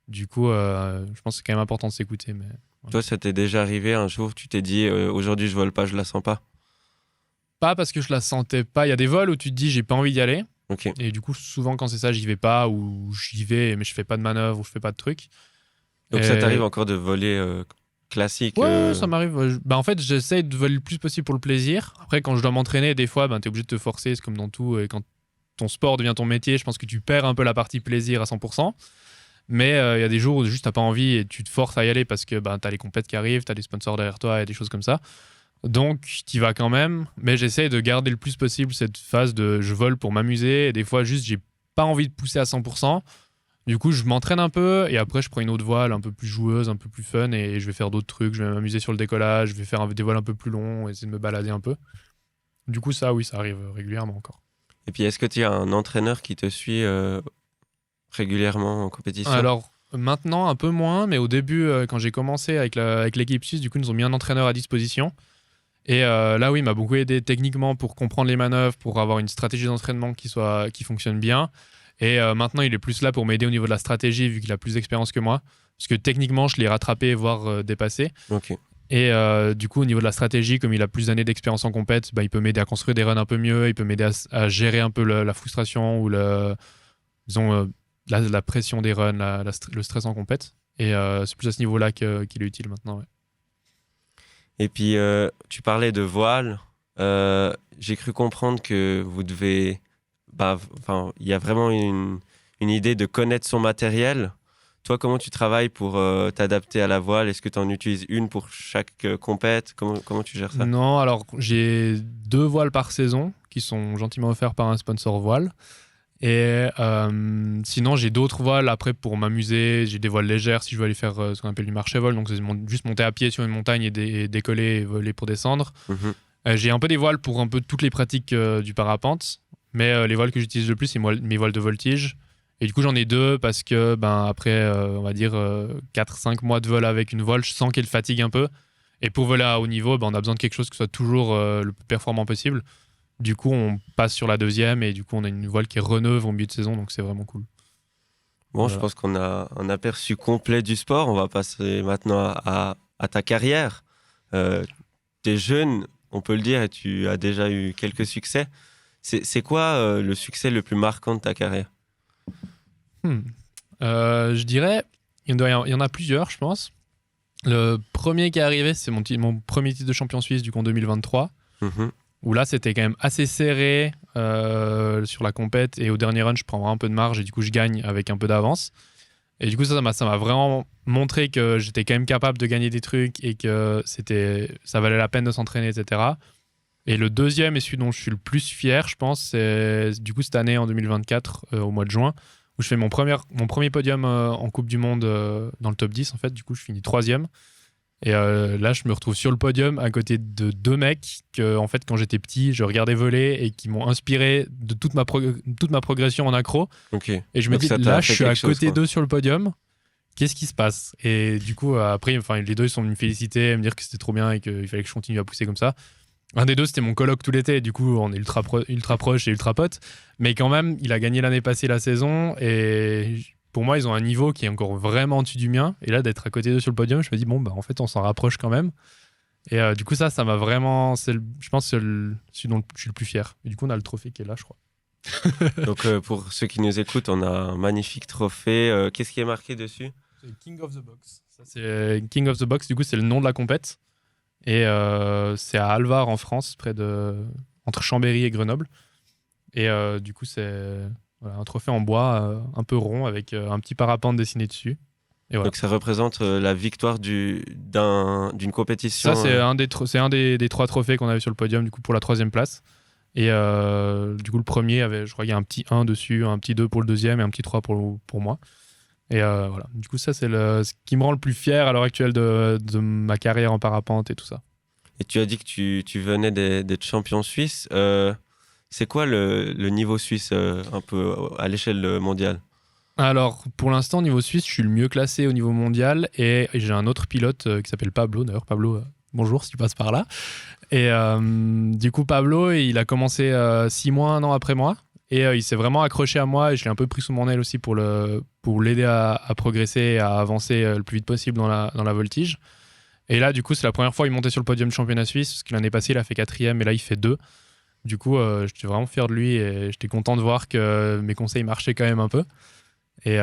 Du coup, je pense que c'est quand même important de s'écouter. Mais voilà. Toi, ça t'est déjà arrivé un jour, tu t'es dit aujourd'hui je vole pas, je la sens pas? Pas parce que je la sentais pas. Il y a des vols où tu te dis j'ai pas envie d'y aller. Ok. Et du coup, souvent quand c'est ça, j'y vais pas ou j'y vais mais je fais pas de manœuvre ou je fais pas de trucs. Donc ça t'arrive encore de voler classique? Ouais, ça m'arrive. En fait, j'essaye de voler le plus possible pour le plaisir. Après, quand je dois m'entraîner, des fois, t'es obligé de te forcer. C'est comme dans tout. Et quand ton sport devient ton métier, je pense que tu perds un peu la partie plaisir à 100%. Mais il y a des jours où juste t'as pas envie et tu te forces à y aller parce que t'as les compètes qui arrivent, t'as des sponsors derrière toi et des choses comme ça. Donc, t'y vas quand même. Mais j'essaye de garder le plus possible cette phase de je vole pour m'amuser. Et des fois, juste, j'ai pas envie de pousser à 100%. Du coup, je m'entraîne un peu et après, je prends une autre voile un peu plus joueuse, un peu plus fun et je vais faire d'autres trucs. Je vais m'amuser sur le décollage, je vais faire des voiles un peu plus longs, essayer de me balader un peu. Du coup, ça, oui, ça arrive régulièrement encore. Et puis, est-ce que tu as un entraîneur qui te suit régulièrement en compétition? Alors, maintenant, un peu moins, mais au début, quand j'ai commencé avec l'équipe suisse, du coup, ils nous ont mis un entraîneur à disposition. Et là, oui, il m'a beaucoup aidé techniquement pour comprendre les manœuvres, pour avoir une stratégie d'entraînement qui fonctionne bien. Et maintenant, il est plus là pour m'aider au niveau de la stratégie, vu qu'il a plus d'expérience que moi. Parce que techniquement, je l'ai rattrapé, voire dépassé. Ok. Et du coup, au niveau de la stratégie, comme il a plus d'années d'expérience en compète, il peut m'aider à construire des runs un peu mieux, il peut m'aider à gérer un peu la frustration ou disons, la pression des runs, le stress en compète. Et c'est plus à ce niveau-là qu'il est utile maintenant. Ouais. Et puis, tu parlais de voile. J'ai cru comprendre que vous devez... il y a vraiment une idée de connaître son matériel. Toi, comment tu travailles pour t'adapter à la voile? Est-ce que tu en utilises une pour chaque compète? Comment tu gères ça? Non, alors j'ai 2 voiles par saison qui sont gentiment offerts par un sponsor voile. Et sinon, j'ai d'autres voiles après pour m'amuser. J'ai des voiles légères si je veux aller faire ce qu'on appelle du marché-vol. Donc, c'est juste monter à pied sur une montagne et décoller et voler pour descendre. J'ai un peu des voiles pour un peu toutes les pratiques du parapente. Mais les voiles que j'utilise le plus, c'est mes voiles de voltige. Et du coup, j'en ai 2 parce que après, on va dire 4-5 mois de vol avec une voile, je sens qu'elle fatigue un peu. Et pour voler à haut niveau, on a besoin de quelque chose qui soit toujours le plus performant possible. Du coup, on passe sur la deuxième et du coup, on a une voile qui est reneuve en milieu de saison. Donc, c'est vraiment cool. Bon, voilà. Je pense qu'on a un aperçu complet du sport. On va passer maintenant à ta carrière. T'es jeune, on peut le dire, et tu as déjà eu quelques succès. C'est quoi le succès le plus marquant de ta carrière? Je dirais, il y en a plusieurs, je pense. Le premier qui est arrivé, c'est mon premier titre de champion suisse du coup en 2023. Où là, c'était quand même assez serré sur la compète. Et au dernier run, je prends un peu de marge et du coup, je gagne avec un peu d'avance. Et du coup, ça m'a vraiment montré que j'étais quand même capable de gagner des trucs et que ça valait la peine de s'entraîner, etc. Et le deuxième, et celui dont je suis le plus fier, je pense, c'est du coup cette année en 2024, au mois de juin, où je fais mon premier podium en Coupe du Monde dans le top 10. En fait, du coup, je finis 3e. Et là, je me retrouve sur le podium à côté de 2 mecs que, en fait, quand j'étais petit, je regardais voler et qui m'ont inspiré de toute ma progression en accro. Okay. Et je me dis, là, je suis à côté d'eux sur le podium. Qu'est-ce qui se passe? Et du coup, après, les deux, ils sont venus me féliciter, me dire que c'était trop bien et qu'il fallait que je continue à pousser comme ça. Un des deux, c'était mon coloc tout l'été. Du coup, on est ultra proches et ultra potes. Mais quand même, il a gagné l'année passée la saison. Et pour moi, ils ont un niveau qui est encore vraiment au-dessus du mien. Et là, d'être à côté d'eux sur le podium, je me dis, en fait, on s'en rapproche quand même. Et du coup, ça m'a vraiment... je pense que c'est celui dont je suis le plus fier. Et du coup, on a le trophée qui est là, je crois. Donc, pour ceux qui nous écoutent, on a un magnifique trophée. Qu'est-ce qui est marqué dessus? C'est King of the Box. Ça, c'est King of the Box, du coup, c'est le nom de la compète. Et c'est à Alvar, en France, entre Chambéry et Grenoble. Et du coup, c'est un trophée en bois un peu rond avec un petit parapente dessiné dessus. Et voilà. Donc ça représente la victoire d'une compétition. Ça, c'est un des 3 trophées qu'on avait sur le podium du coup, pour la 3e place. Et du coup, le premier, je crois qu'il y a un petit 1 dessus, un petit 2 pour le deuxième et un petit 3 pour moi. Et voilà. Du coup, ça, c'est ce qui me rend le plus fier à l'heure actuelle de ma carrière en parapente et tout ça. Et tu as dit que tu venais d'être champion suisse. C'est quoi le niveau suisse un peu à l'échelle mondiale? Alors, pour l'instant, au niveau suisse, je suis le mieux classé au niveau mondial et j'ai un autre pilote qui s'appelle Pablo. D'ailleurs, Pablo, bonjour si tu passes par là. Et du coup, Pablo, il a commencé 6 mois, 1 an après moi. Et il s'est vraiment accroché à moi et je l'ai un peu pris sous mon aile aussi pour l'aider à progresser et à avancer le plus vite possible dans la voltige. Et là, du coup, c'est la première fois qu'il montait sur le podium du championnat suisse, parce que l'année passée, il a fait 4e et là, il fait 2. Du coup, j'étais vraiment fier de lui et j'étais content de voir que mes conseils marchaient quand même un peu. Et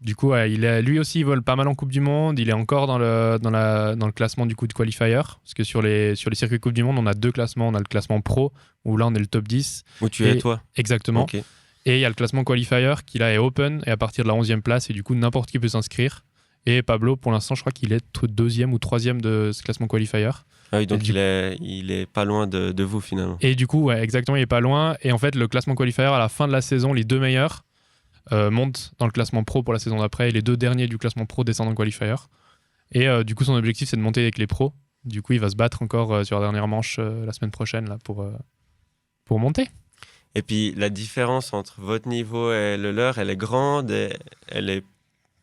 du coup, lui aussi, il vole pas mal en Coupe du Monde. Il est encore dans le classement du coup de qualifier. Parce que sur les circuits Coupe du Monde, on a 2 classements. On a le classement pro, où là, on est le top 10. Où tu es, toi? Exactement. Okay. Et il y a le classement qualifier qui là est open et à partir de la 11e place. Et du coup, n'importe qui peut s'inscrire. Et Pablo, pour l'instant, je crois qu'il est 2e ou 3e de ce classement qualifier. Ah oui, donc il est pas loin de vous finalement. Et du coup, ouais, exactement, il est pas loin. Et en fait, le classement qualifier, à la fin de la saison, les 2 meilleurs montent dans le classement pro pour la saison d'après. Et les 2 derniers du classement pro descendent en qualifier. Et du coup, son objectif, c'est de monter avec les pros. Du coup, il va se battre encore sur la dernière manche la semaine prochaine là, pour monter. Et puis, la différence entre votre niveau et le leur, elle est grande,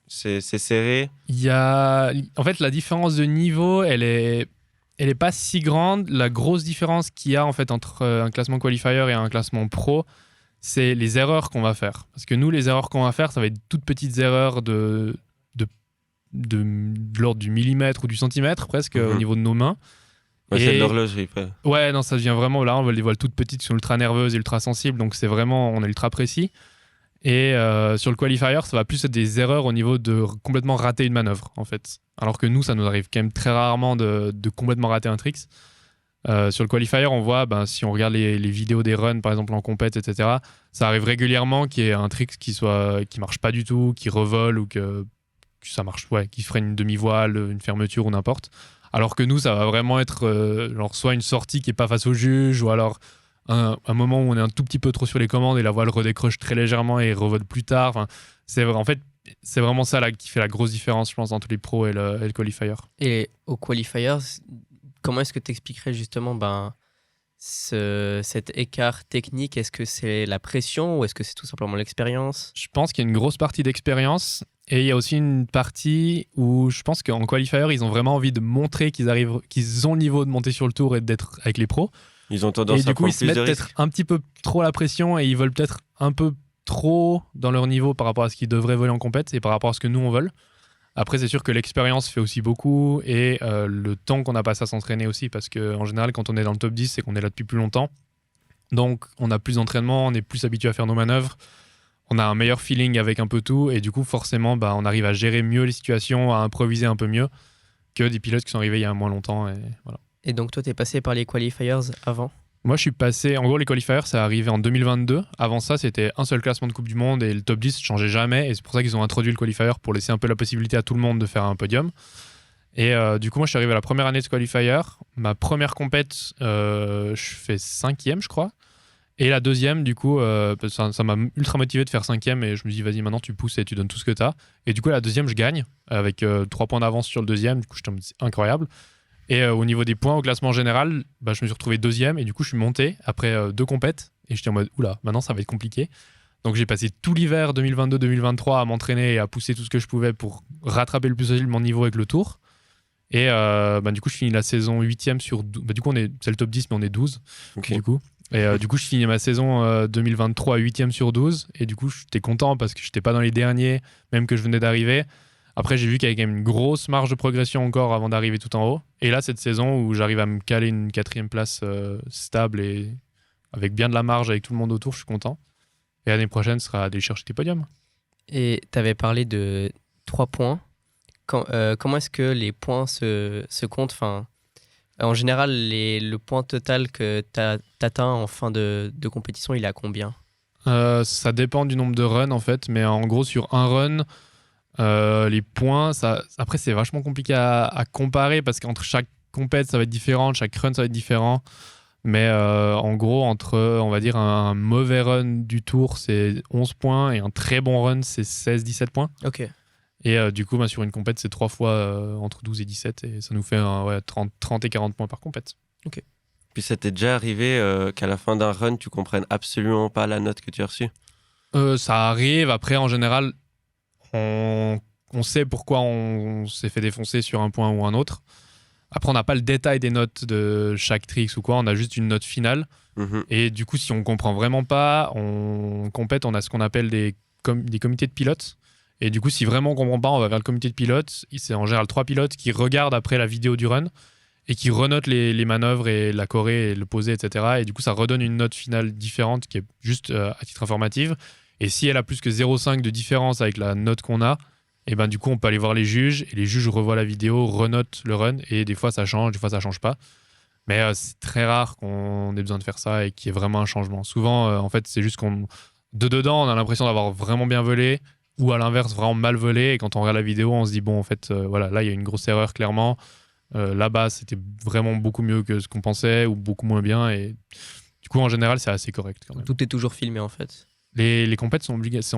c'est serré. En fait, la différence de niveau, elle est pas si grande. La grosse différence qu'il y a en fait entre un classement qualifier et un classement pro, c'est les erreurs qu'on va faire. Parce que nous, les erreurs qu'on va faire, ça va être toutes petites erreurs de l'ordre du millimètre ou du centimètre presque au niveau de nos mains. Ouais, c'est de l'horlogerie. Ouais, non, ça devient vraiment... Là, on voit des voiles toutes petites qui sont ultra nerveuses et ultra sensibles, donc c'est vraiment... On est ultra précis. Et sur le qualifier, ça va plus être des erreurs au niveau de complètement rater une manœuvre, en fait. Alors que nous, ça nous arrive quand même très rarement de complètement rater un tricks. Sur le qualifier, on voit, si on regarde les vidéos des runs, par exemple en compète, etc., ça arrive régulièrement qu'il y ait un trick qui marche pas du tout, qui revole ou que ça marche, qui freine une demi-voile, une fermeture ou n'importe. Alors que nous, ça va vraiment être soit une sortie qui est pas face au juge, ou alors un moment où on est un tout petit peu trop sur les commandes et la voile redécroche très légèrement et revole plus tard. Enfin, c'est vraiment ça là, qui fait la grosse différence, je pense, entre les pros et le qualifier. Et au qualifier, comment est-ce que tu expliquerais justement cet écart technique? Est-ce que c'est la pression ou est-ce que c'est tout simplement l'expérience? Je pense qu'il y a une grosse partie d'expérience et il y a aussi une partie où je pense qu'en qualifier, ils ont vraiment envie de montrer qu'ils ont le niveau de monter sur le tour et d'être avec les pros. Ils ont tendance à prendre plus de risques. Et du coup, ils se mettent peut-être un petit peu trop la pression et ils veulent peut-être un peu trop dans leur niveau par rapport à ce qu'ils devraient voler en compète et par rapport à ce que nous, on vole. Après, c'est sûr que l'expérience fait aussi beaucoup et le temps qu'on a passé à s'entraîner aussi, parce qu'en général, quand on est dans le top 10, c'est qu'on est là depuis plus longtemps. Donc, on a plus d'entraînement, on est plus habitué à faire nos manœuvres, on a un meilleur feeling avec un peu tout, et du coup, forcément, on arrive à gérer mieux les situations, à improviser un peu mieux que des pilotes qui sont arrivés il y a moins longtemps. Et voilà. Et donc, toi, tu es passé par les qualifiers avant? Moi, je suis passé... En gros, les qualifiers, ça arrivé en 2022. Avant ça, c'était un seul classement de Coupe du Monde et le top 10 ne changeait jamais. Et c'est pour ça qu'ils ont introduit le qualifier pour laisser un peu la possibilité à tout le monde de faire un podium. Et du coup, moi, je suis arrivé à la première année de qualifier. Ma première compète, je fais 5e, je crois. Et la deuxième, du coup, ça m'a ultra motivé de faire 5e. Et je me dis, vas-y, maintenant, tu pousses et tu donnes tout ce que tu as. Et du coup, la deuxième, je gagne avec 3 points d'avance sur le deuxième. Du coup, c'est incroyable. Et au niveau des points au classement général, je me suis retrouvé 2e et du coup je suis monté après 2 compètes et j'étais en mode oula, maintenant ça va être compliqué. Donc j'ai passé tout l'hiver 2022-2023 à m'entraîner et à pousser tout ce que je pouvais pour rattraper le plus possible mon niveau avec le tour. Et du coup je finis la saison 8e sur 12. Du coup c'est le top 10 mais on est 12. Okay. Du coup. Et du coup je finis ma saison 2023 8e sur 12 et du coup j'étais content parce que j'étais pas dans les derniers, même que je venais d'arriver. Après, j'ai vu qu'il y avait quand même une grosse marge de progression encore avant d'arriver tout en haut. Et là, cette saison où j'arrive à me caler une 4e place stable et avec bien de la marge avec tout le monde autour, je suis content. Et l'année prochaine, ce sera d'aller chercher des podiums. Et tu avais parlé de 3 points. Comment est-ce que les points se comptent? En général, le point total que tu atteins en fin de compétition, il est à combien? Ça dépend du nombre de runs, en fait. Mais en gros, sur un run... les points, après c'est vachement compliqué à comparer parce qu'entre chaque compète ça va être différent, chaque run ça va être différent, mais en gros entre on va dire un mauvais run du tour c'est 11 points et un très bon run c'est 16-17 points. Ok. Et du coup, sur une compète, c'est 3 fois entre 12 et 17 et ça nous fait 30 et 40 points par compète. Puis ça t'est déjà arrivé qu'à la fin d'un run, tu comprennes absolument pas la note que tu as reçue? Ça arrive. Après, en général, on sait pourquoi on s'est fait défoncer sur un point ou un autre. Après, on n'a pas le détail des notes de chaque tricks ou quoi. On a juste une note finale. Et du coup, si on comprend vraiment pas, on compète. On a ce qu'on appelle des comités de pilotes. Et du coup, si vraiment on comprend pas, on va vers le comité de pilotes. C'est en général 3 pilotes qui regardent après la vidéo du run et qui renotent les manœuvres et la choré et le posé, etc. Et du coup, ça redonne une note finale différente qui est juste à titre informatif. Et si elle a plus que 0,5 de différence avec la note qu'on a, et ben du coup, on peut aller voir les juges et les juges revoient la vidéo, renotent le run et des fois ça change, des fois ça change pas. Mais c'est très rare qu'on ait besoin de faire ça et qu'il y ait vraiment un changement. Souvent, en fait, c'est juste qu'on de dedans, on a l'impression d'avoir vraiment bien volé ou à l'inverse vraiment mal volé. Et quand on regarde la vidéo, on se dit bon, en fait, voilà, là il y a une grosse erreur clairement. Là-bas, c'était vraiment beaucoup mieux que ce qu'on pensait ou beaucoup moins bien. Et du coup, en général, c'est assez correct quand même. Tout est toujours filmé en fait. Les compètes sont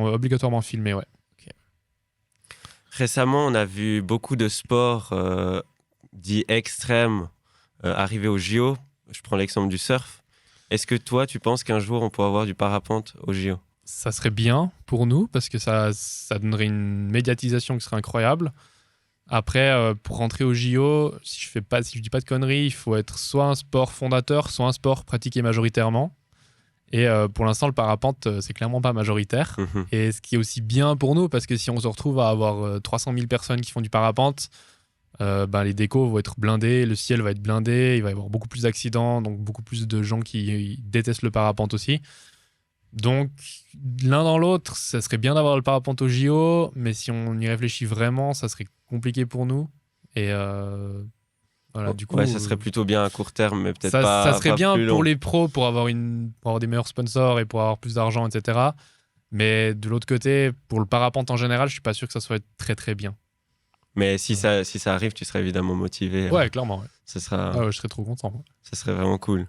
obligatoirement filmées, ouais. Récemment, on a vu beaucoup de sports dits extrêmes arriver au JO. Je prends l'exemple du surf. Est-ce que toi, tu penses qu'un jour, on pourra avoir du parapente au JO? Ça serait bien pour nous parce que ça donnerait une médiatisation qui serait incroyable. Après, pour rentrer au JO, si je dis pas de conneries, il faut être soit un sport fondateur, soit un sport pratiqué majoritairement. Et pour l'instant, le parapente, c'est clairement pas majoritaire. Et ce qui est aussi bien pour nous, parce que si on se retrouve à avoir 300 000 personnes qui font du parapente, les décos vont être blindés, le ciel va être blindé, il va y avoir beaucoup plus d'accidents, donc beaucoup plus de gens qui détestent le parapente aussi. Donc, l'un dans l'autre, ça serait bien d'avoir le parapente au JO, mais si on y réfléchit vraiment, ça serait compliqué pour nous. Et voilà, du coup, ça serait plutôt bien à court terme, mais peut-être ça serait pas bien plus long. pour les pros, pour avoir des meilleurs sponsors et pour avoir plus d'argent, etc. Mais de l'autre côté, pour le parapente en général, je suis pas sûr que ça soit très très bien. Mais si ça arrive, tu serais évidemment motivé. Ouais, clairement. Ouais. Ça sera... je serais trop content. Ouais. Ça serait vraiment cool.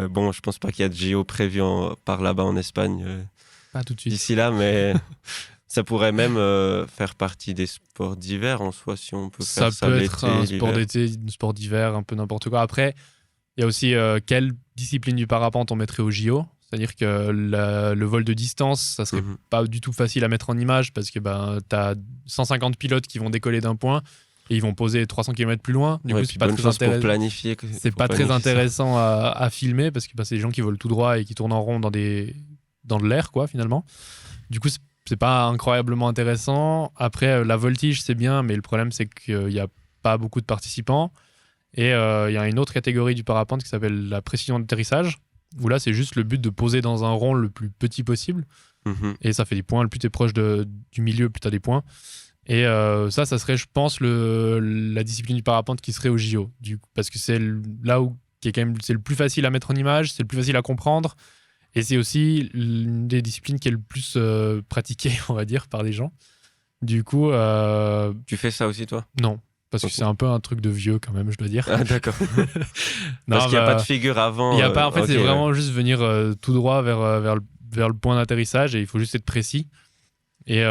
Bon, je pense pas qu'il y a de JO prévu par là-bas en Espagne pas tout de suite. d'ici là, mais ça pourrait même faire partie des sports d'hiver en soi, si on peut faire ça. Ça peut être un l'hiver. sport d'été, un sport d'hiver, un peu n'importe quoi. Après, il y a aussi quelle discipline du parapente on mettrait au JO. C'est-à-dire que le vol de distance, ça serait pas du tout facile à mettre en image parce que tu as 150 pilotes qui vont décoller d'un point et ils vont poser 300 km plus loin. Du coup, c'est pas très intéressant. C'est pas très intéressant à filmer parce que c'est des gens qui volent tout droit et qui tournent en rond dans l'air, quoi, finalement. Du coup, c'est pas incroyablement intéressant. Après, la voltige, c'est bien, mais le problème, c'est qu'il n'y a pas beaucoup de participants. Et il y a une autre catégorie du parapente qui s'appelle la précision d'atterrissage, où là, c'est juste le but de poser dans un rond le plus petit possible. Et ça fait des points. Le plus tu es proche du milieu, plus tu as des points. Et ça serait, je pense, la discipline du parapente qui serait au JO. Parce que c'est là où c'est le plus facile à mettre en image, c'est le plus facile à comprendre. Et c'est aussi une des disciplines qui est le plus pratiquée, on va dire, par les gens. Du coup... Tu fais ça aussi, toi? Non. Parce que c'est un peu un truc de vieux quand même, je dois dire. Ah, d'accord. Parce qu'il n'y a pas de figure avant. Il y a pas, en fait, c'est vraiment juste venir tout droit vers le point d'atterrissage et il faut juste être précis. Et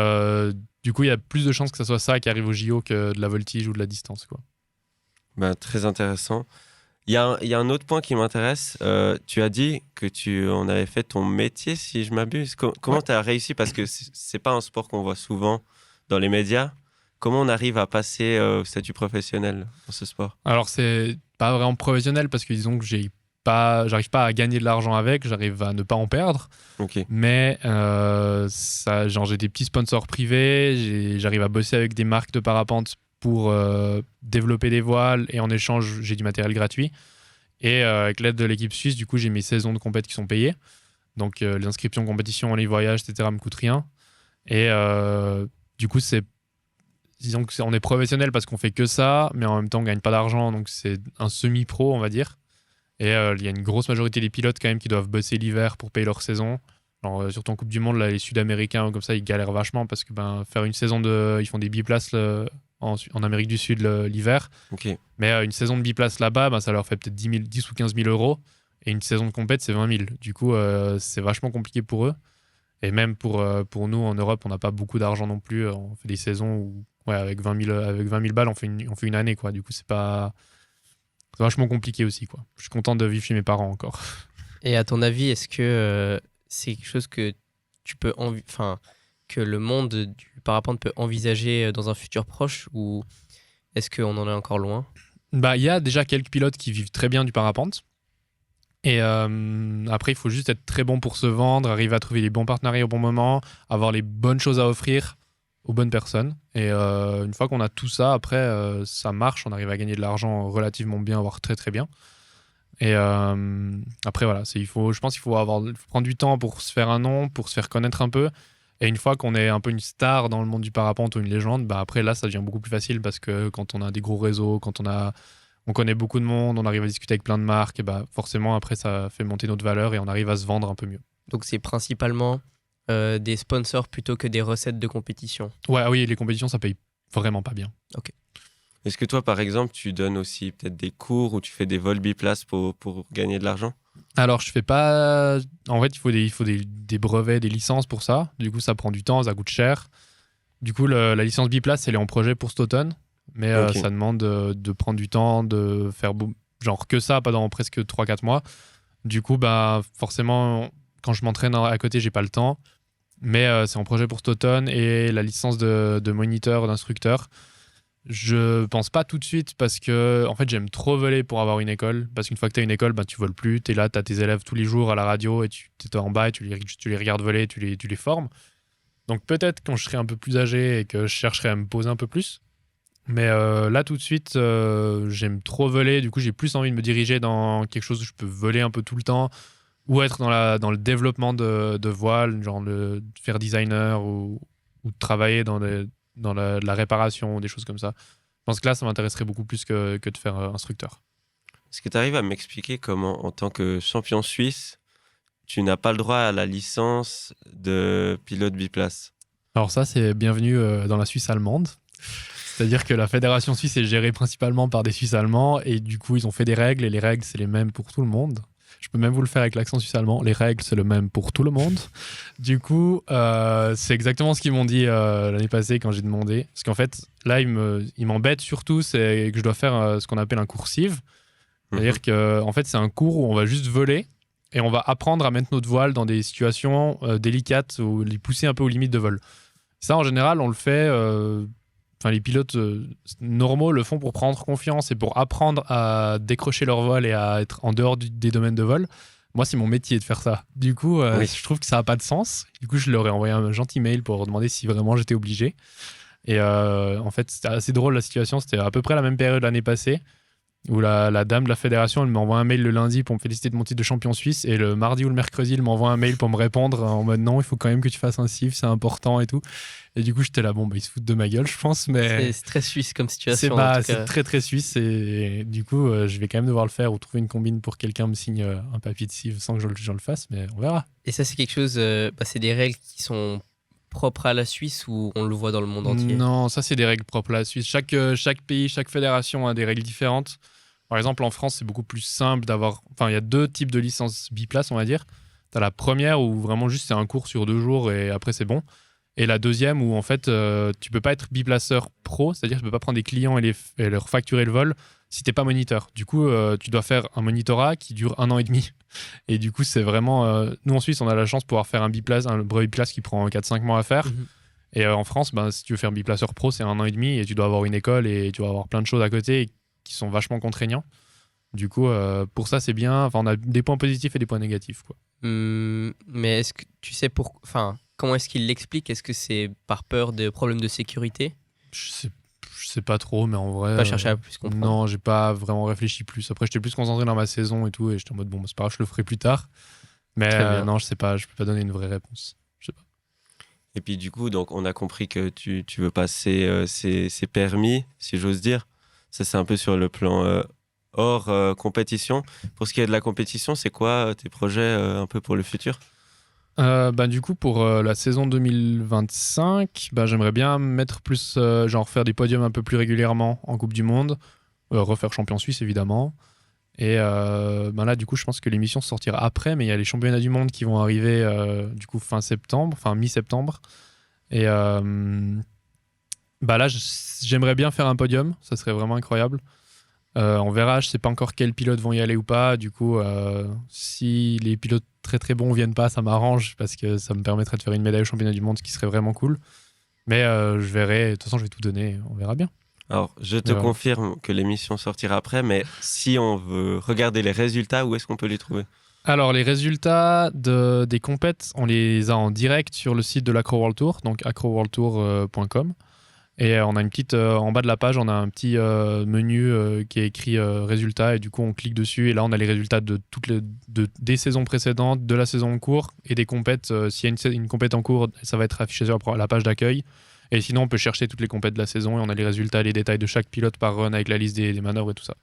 du coup, il y a plus de chances que ce soit ça qui arrive au JO que de la voltige ou de la distance, quoi. Très intéressant. Il y a un autre point qui m'intéresse. Tu as dit que tu en avais fait ton métier, si je m'abuse. Comment tu as réussi? Parce que c'est pas un sport qu'on voit souvent dans les médias. Comment on arrive à passer au statut professionnel dans ce sport? Alors, c'est pas vraiment professionnel parce que disons que j'arrive pas à gagner de l'argent avec, j'arrive à ne pas en perdre. Okay. Mais j'ai des petits sponsors privés, j'arrive à bosser avec des marques de parapente pour développer des voiles et en échange, j'ai du matériel gratuit. Et avec l'aide de l'équipe suisse, du coup, j'ai mes saisons de compète qui sont payées. Donc, les inscriptions, compétitions, les voyages, etc. me coûtent rien. Et du coup, disons qu'on est professionnel parce qu'on fait que ça, mais en même temps on gagne pas d'argent, donc c'est un semi-pro, on va dire. Et il y a une grosse majorité des pilotes quand même qui doivent bosser l'hiver pour payer leur saison. Alors, surtout en Coupe du Monde, là, les Sud-Américains comme ça, ils galèrent vachement parce que faire une saison ils font des biplaces en Amérique du Sud l'hiver. Okay. Mais une saison de biplace là-bas, ça leur fait peut-être 10 ou 15 000 euros. Et une saison de compète, c'est 20 000. Du coup, c'est vachement compliqué pour eux. Et même pour nous en Europe, on n'a pas beaucoup d'argent non plus. On fait des saisons où, avec 20 000 balles, on fait une année, quoi. Du coup, c'est vachement compliqué aussi, quoi. Je suis content de vivre chez mes parents encore. Et à ton avis, est-ce que c'est quelque chose que tu peux que le monde du parapente peut envisager dans un futur proche, ou est-ce qu'on en est encore loin? Bah, il y a déjà quelques pilotes qui vivent très bien du parapente. Et après, il faut juste être très bon pour se vendre, arriver à trouver les bons partenariats au bon moment, avoir les bonnes choses à offrir aux bonnes personnes. Et une fois qu'on a tout ça, après, ça marche, on arrive à gagner de l'argent relativement bien, voire très très bien. Et après, voilà, je pense qu'il faut prendre du temps pour se faire un nom, pour se faire connaître un peu. Et une fois qu'on est un peu une star dans le monde du parapente ou une légende, bah après, là, ça devient beaucoup plus facile parce que quand on a des gros réseaux, quand on connaît beaucoup de monde, on arrive à discuter avec plein de marques, et bah forcément, après, ça fait monter notre valeur et on arrive à se vendre un peu mieux. Donc, c'est principalement des sponsors plutôt que des recettes de compétition. Oui, les compétitions, ça paye vraiment pas bien. Ok. Est-ce que toi, par exemple, tu donnes aussi peut-être des cours ou tu fais des vols biplaces pour gagner de l'argent? Alors, je fais pas. En fait, il faut des brevets, des licences pour ça. Du coup, ça prend du temps, ça coûte cher. Du coup, la licence biplace, elle est en projet pour cet automne. Mais Ok. ça demande de prendre du temps, de faire genre que ça pendant presque 3-4 mois. Du coup, bah, forcément, quand je m'entraîne à côté, j'ai pas le temps. Mais c'est en projet pour cet automne. Et la licence de moniteur, d'instructeur, je pense pas tout de suite parce que en fait j'aime trop voler pour avoir une école, parce qu'une fois que tu as une école, bah, tu voles plus, tu es là, tu as tes élèves tous les jours à la radio et tu es en bas et tu les regardes voler, tu les formes. Donc peut-être quand je serai un peu plus âgé et que je chercherai à me poser un peu plus. Mais là tout de suite j'aime trop voler, du coup j'ai plus envie de me diriger dans quelque chose où je peux voler un peu tout le temps, ou être dans le développement de voile, genre faire designer ou travailler dans la réparation ou des choses comme ça. Je pense que là, ça m'intéresserait beaucoup plus que de faire instructeur. Est-ce que tu arrives à m'expliquer comment, en tant que champion suisse, tu n'as pas le droit à la licence de pilote biplace? Alors ça, c'est bienvenue dans la Suisse allemande. C'est-à-dire que la fédération suisse est gérée principalement par des Suisses allemands et du coup, ils ont fait des règles et les règles, c'est les mêmes pour tout le monde. Je peux même vous le faire avec l'accent suisse allemand. Les règles, c'est le même pour tout le monde. Du coup, c'est exactement ce qu'ils m'ont dit l'année passée quand j'ai demandé. Parce qu'en fait, là, ils m'embêtent surtout, c'est que je dois faire ce qu'on appelle un coursive. C'est-à-dire que en fait, c'est un cours où on va juste voler et on va apprendre à mettre notre voile dans des situations délicates ou les pousser un peu aux limites de vol. Ça, en général, on le fait... les pilotes normaux le font pour prendre confiance et pour apprendre à décrocher leur vol et à être en dehors des domaines de vol. Moi, c'est mon métier de faire ça. Du coup, Oui. je trouve que ça n'a pas de sens. Du coup, je leur ai envoyé un gentil mail pour leur demander si vraiment j'étais obligé. Et en fait, c'était assez drôle la situation. C'était à peu près la même période l'année passée où la dame de la fédération, elle m'envoie un mail le lundi pour me féliciter de mon titre de champion suisse, et le mardi ou le mercredi, elle m'envoie un mail pour me répondre en mode non, il faut quand même que tu fasses un CIF, c'est important et tout. Et du coup, j'étais là, ils se foutent de ma gueule, je pense, mais C'est très suisse comme situation. en tout c'est cas. très très suisse, et du coup, je vais quand même devoir le faire ou trouver une combine pour que quelqu'un me signe un papier de CIF sans que je le fasse, mais on verra. Et ça, c'est quelque chose, c'est des règles qui sont propres à la Suisse, ou on le voit dans le monde entier? Non, ça c'est des règles propres à la Suisse. Chaque pays, chaque fédération a des règles différentes. Par exemple, en France, c'est beaucoup plus simple d'avoir... Enfin, il y a 2 types de licences biplace, on va dire. Tu as la première où vraiment juste c'est un cours sur 2 jours et après c'est bon. Et la deuxième où en fait, tu peux pas être biplaceur pro, c'est-à-dire que tu peux pas prendre des clients et leur facturer le vol si t'es pas moniteur. Du coup, tu dois faire un monitorat qui dure 1 an et demi. Et du coup, c'est vraiment... nous, en Suisse, on a la chance de pouvoir faire un brevet biplace qui prend 4-5 mois à faire. Mhm. Et en France, si tu veux faire biplaceur pro, c'est 1 an et demi et tu dois avoir une école et tu dois avoir plein de choses à côté qui sont vachement contraignants. Du coup, pour ça, c'est bien. Enfin, on a des points positifs et des points négatifs, quoi. Mais est-ce que tu sais comment est-ce qu'il l'explique? Est-ce que c'est par peur de problèmes de sécurité? Je sais pas trop, mais en vrai... Pas chercher à plus comprendre. Non, j'ai pas vraiment réfléchi plus. Après, j'étais plus concentré dans ma saison et tout, et j'étais en mode, c'est pas grave, je le ferai plus tard. Mais Très bien. non, je sais pas, je peux pas donner une vraie réponse. Je sais pas. Et puis du coup, donc, on a compris que tu veux passer ces permis, si j'ose dire. Ça, c'est un peu sur le plan hors compétition. Pour ce qui est de la compétition, c'est quoi tes projets un peu pour le futur? Du coup, pour la saison 2025, j'aimerais bien mettre plus, genre faire des podiums un peu plus régulièrement en Coupe du Monde, refaire champion suisse évidemment, Et là, du coup, je pense que l'émission sortira après, mais il y a les championnats du monde qui vont arriver du coup mi-septembre. Et là, j'aimerais bien faire un podium, ça serait vraiment incroyable. On verra, je sais pas encore quels pilotes vont y aller ou pas. Du coup, si les pilotes très très bons viennent pas, ça m'arrange parce que ça me permettrait de faire une médaille au championnat du monde, ce qui serait vraiment cool. Mais je verrai, de toute façon, je vais tout donner, on verra bien. Alors, je te confirme que l'émission sortira après, mais si on veut regarder les résultats, où est-ce qu'on peut les trouver ? Alors, les résultats des compètes, on les a en direct sur le site de l'Acro World Tour, donc acroworldtour.com. Et on a une petite, en bas de la page, on a un petit menu qui est écrit résultats, et du coup, on clique dessus, et là, on a les résultats des saisons précédentes, de la saison en cours, et des compètes. S'il y a une compète en cours, ça va être affiché sur la page d'accueil. Et sinon, on peut chercher toutes les compètes de la saison, et on a les résultats, les détails de chaque pilote par run, avec la liste des manœuvres et tout ça.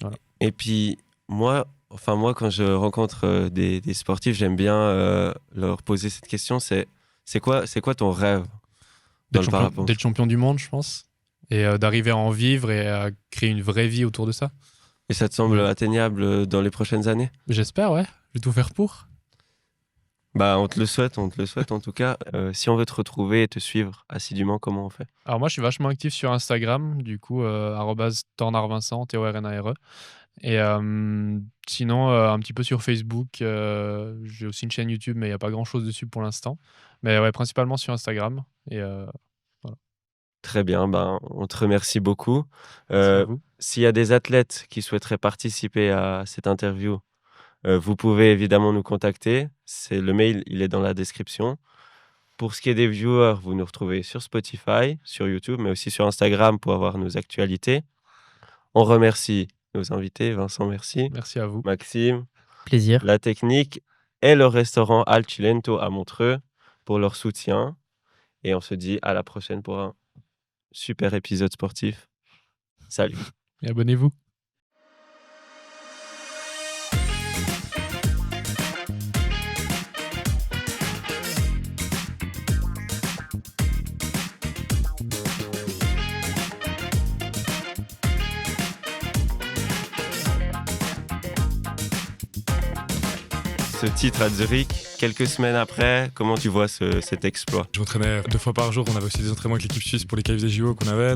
Voilà. Et puis, moi, quand je rencontre des sportifs, j'aime bien leur poser cette question, c'est quoi ton rêve ? D'être champion du monde, je pense, et d'arriver à en vivre et à créer une vraie vie autour de ça. Et ça te semble atteignable dans les prochaines années ? J'espère, ouais. Je vais tout faire pour. On te le souhaite en tout cas. Si on veut te retrouver et te suivre assidûment, comment on fait ? Alors moi, je suis vachement actif sur Instagram, du coup, @tornarvincent, TORNARE. Et sinon, un petit peu sur Facebook. J'ai aussi une chaîne YouTube, mais il n'y a pas grand-chose dessus pour l'instant. Mais ouais, principalement sur Instagram. Et voilà. Très bien, on te remercie beaucoup. Merci à vous. S'il y a des athlètes qui souhaiteraient participer à cette interview, vous pouvez évidemment nous contacter. Le mail, il est dans la description. Pour ce qui est des viewers, vous nous retrouvez sur Spotify, sur YouTube, mais aussi sur Instagram pour avoir nos actualités. On remercie nos invités. Vincent, merci. Merci à vous. Maxime. Plaisir. La technique et le restaurant Al Cilento à Montreux pour leur soutien. Et on se dit à la prochaine pour un super épisode sportif. Salut. Et abonnez-vous. Ce titre à Zurich, quelques semaines après, comment tu vois cet exploit ? Je m'entraînais 2 fois par jour, on avait aussi des entraînements avec l'équipe suisse pour les qualifs des JO qu'on avait.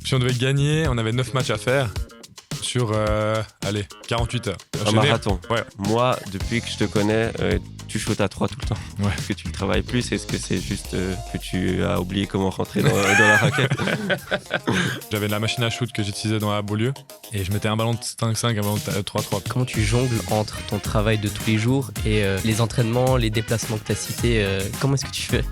Si on devait gagner, on avait 9 matchs à faire sur 48 heures. Un marathon. Ouais. Moi, depuis que je te connais, tu shootes à 3 tout le temps. Ouais. Est-ce que tu ne travailles plus ? Est-ce que c'est juste que tu as oublié comment rentrer dans la raquette ? J'avais de la machine à shoot que j'utilisais dans la Beaulieu et je mettais un ballon de 5-5, un ballon de 3-3. Comment tu jongles entre ton travail de tous les jours et les entraînements, les déplacements que tu as cités ? Comment est-ce que tu fais ?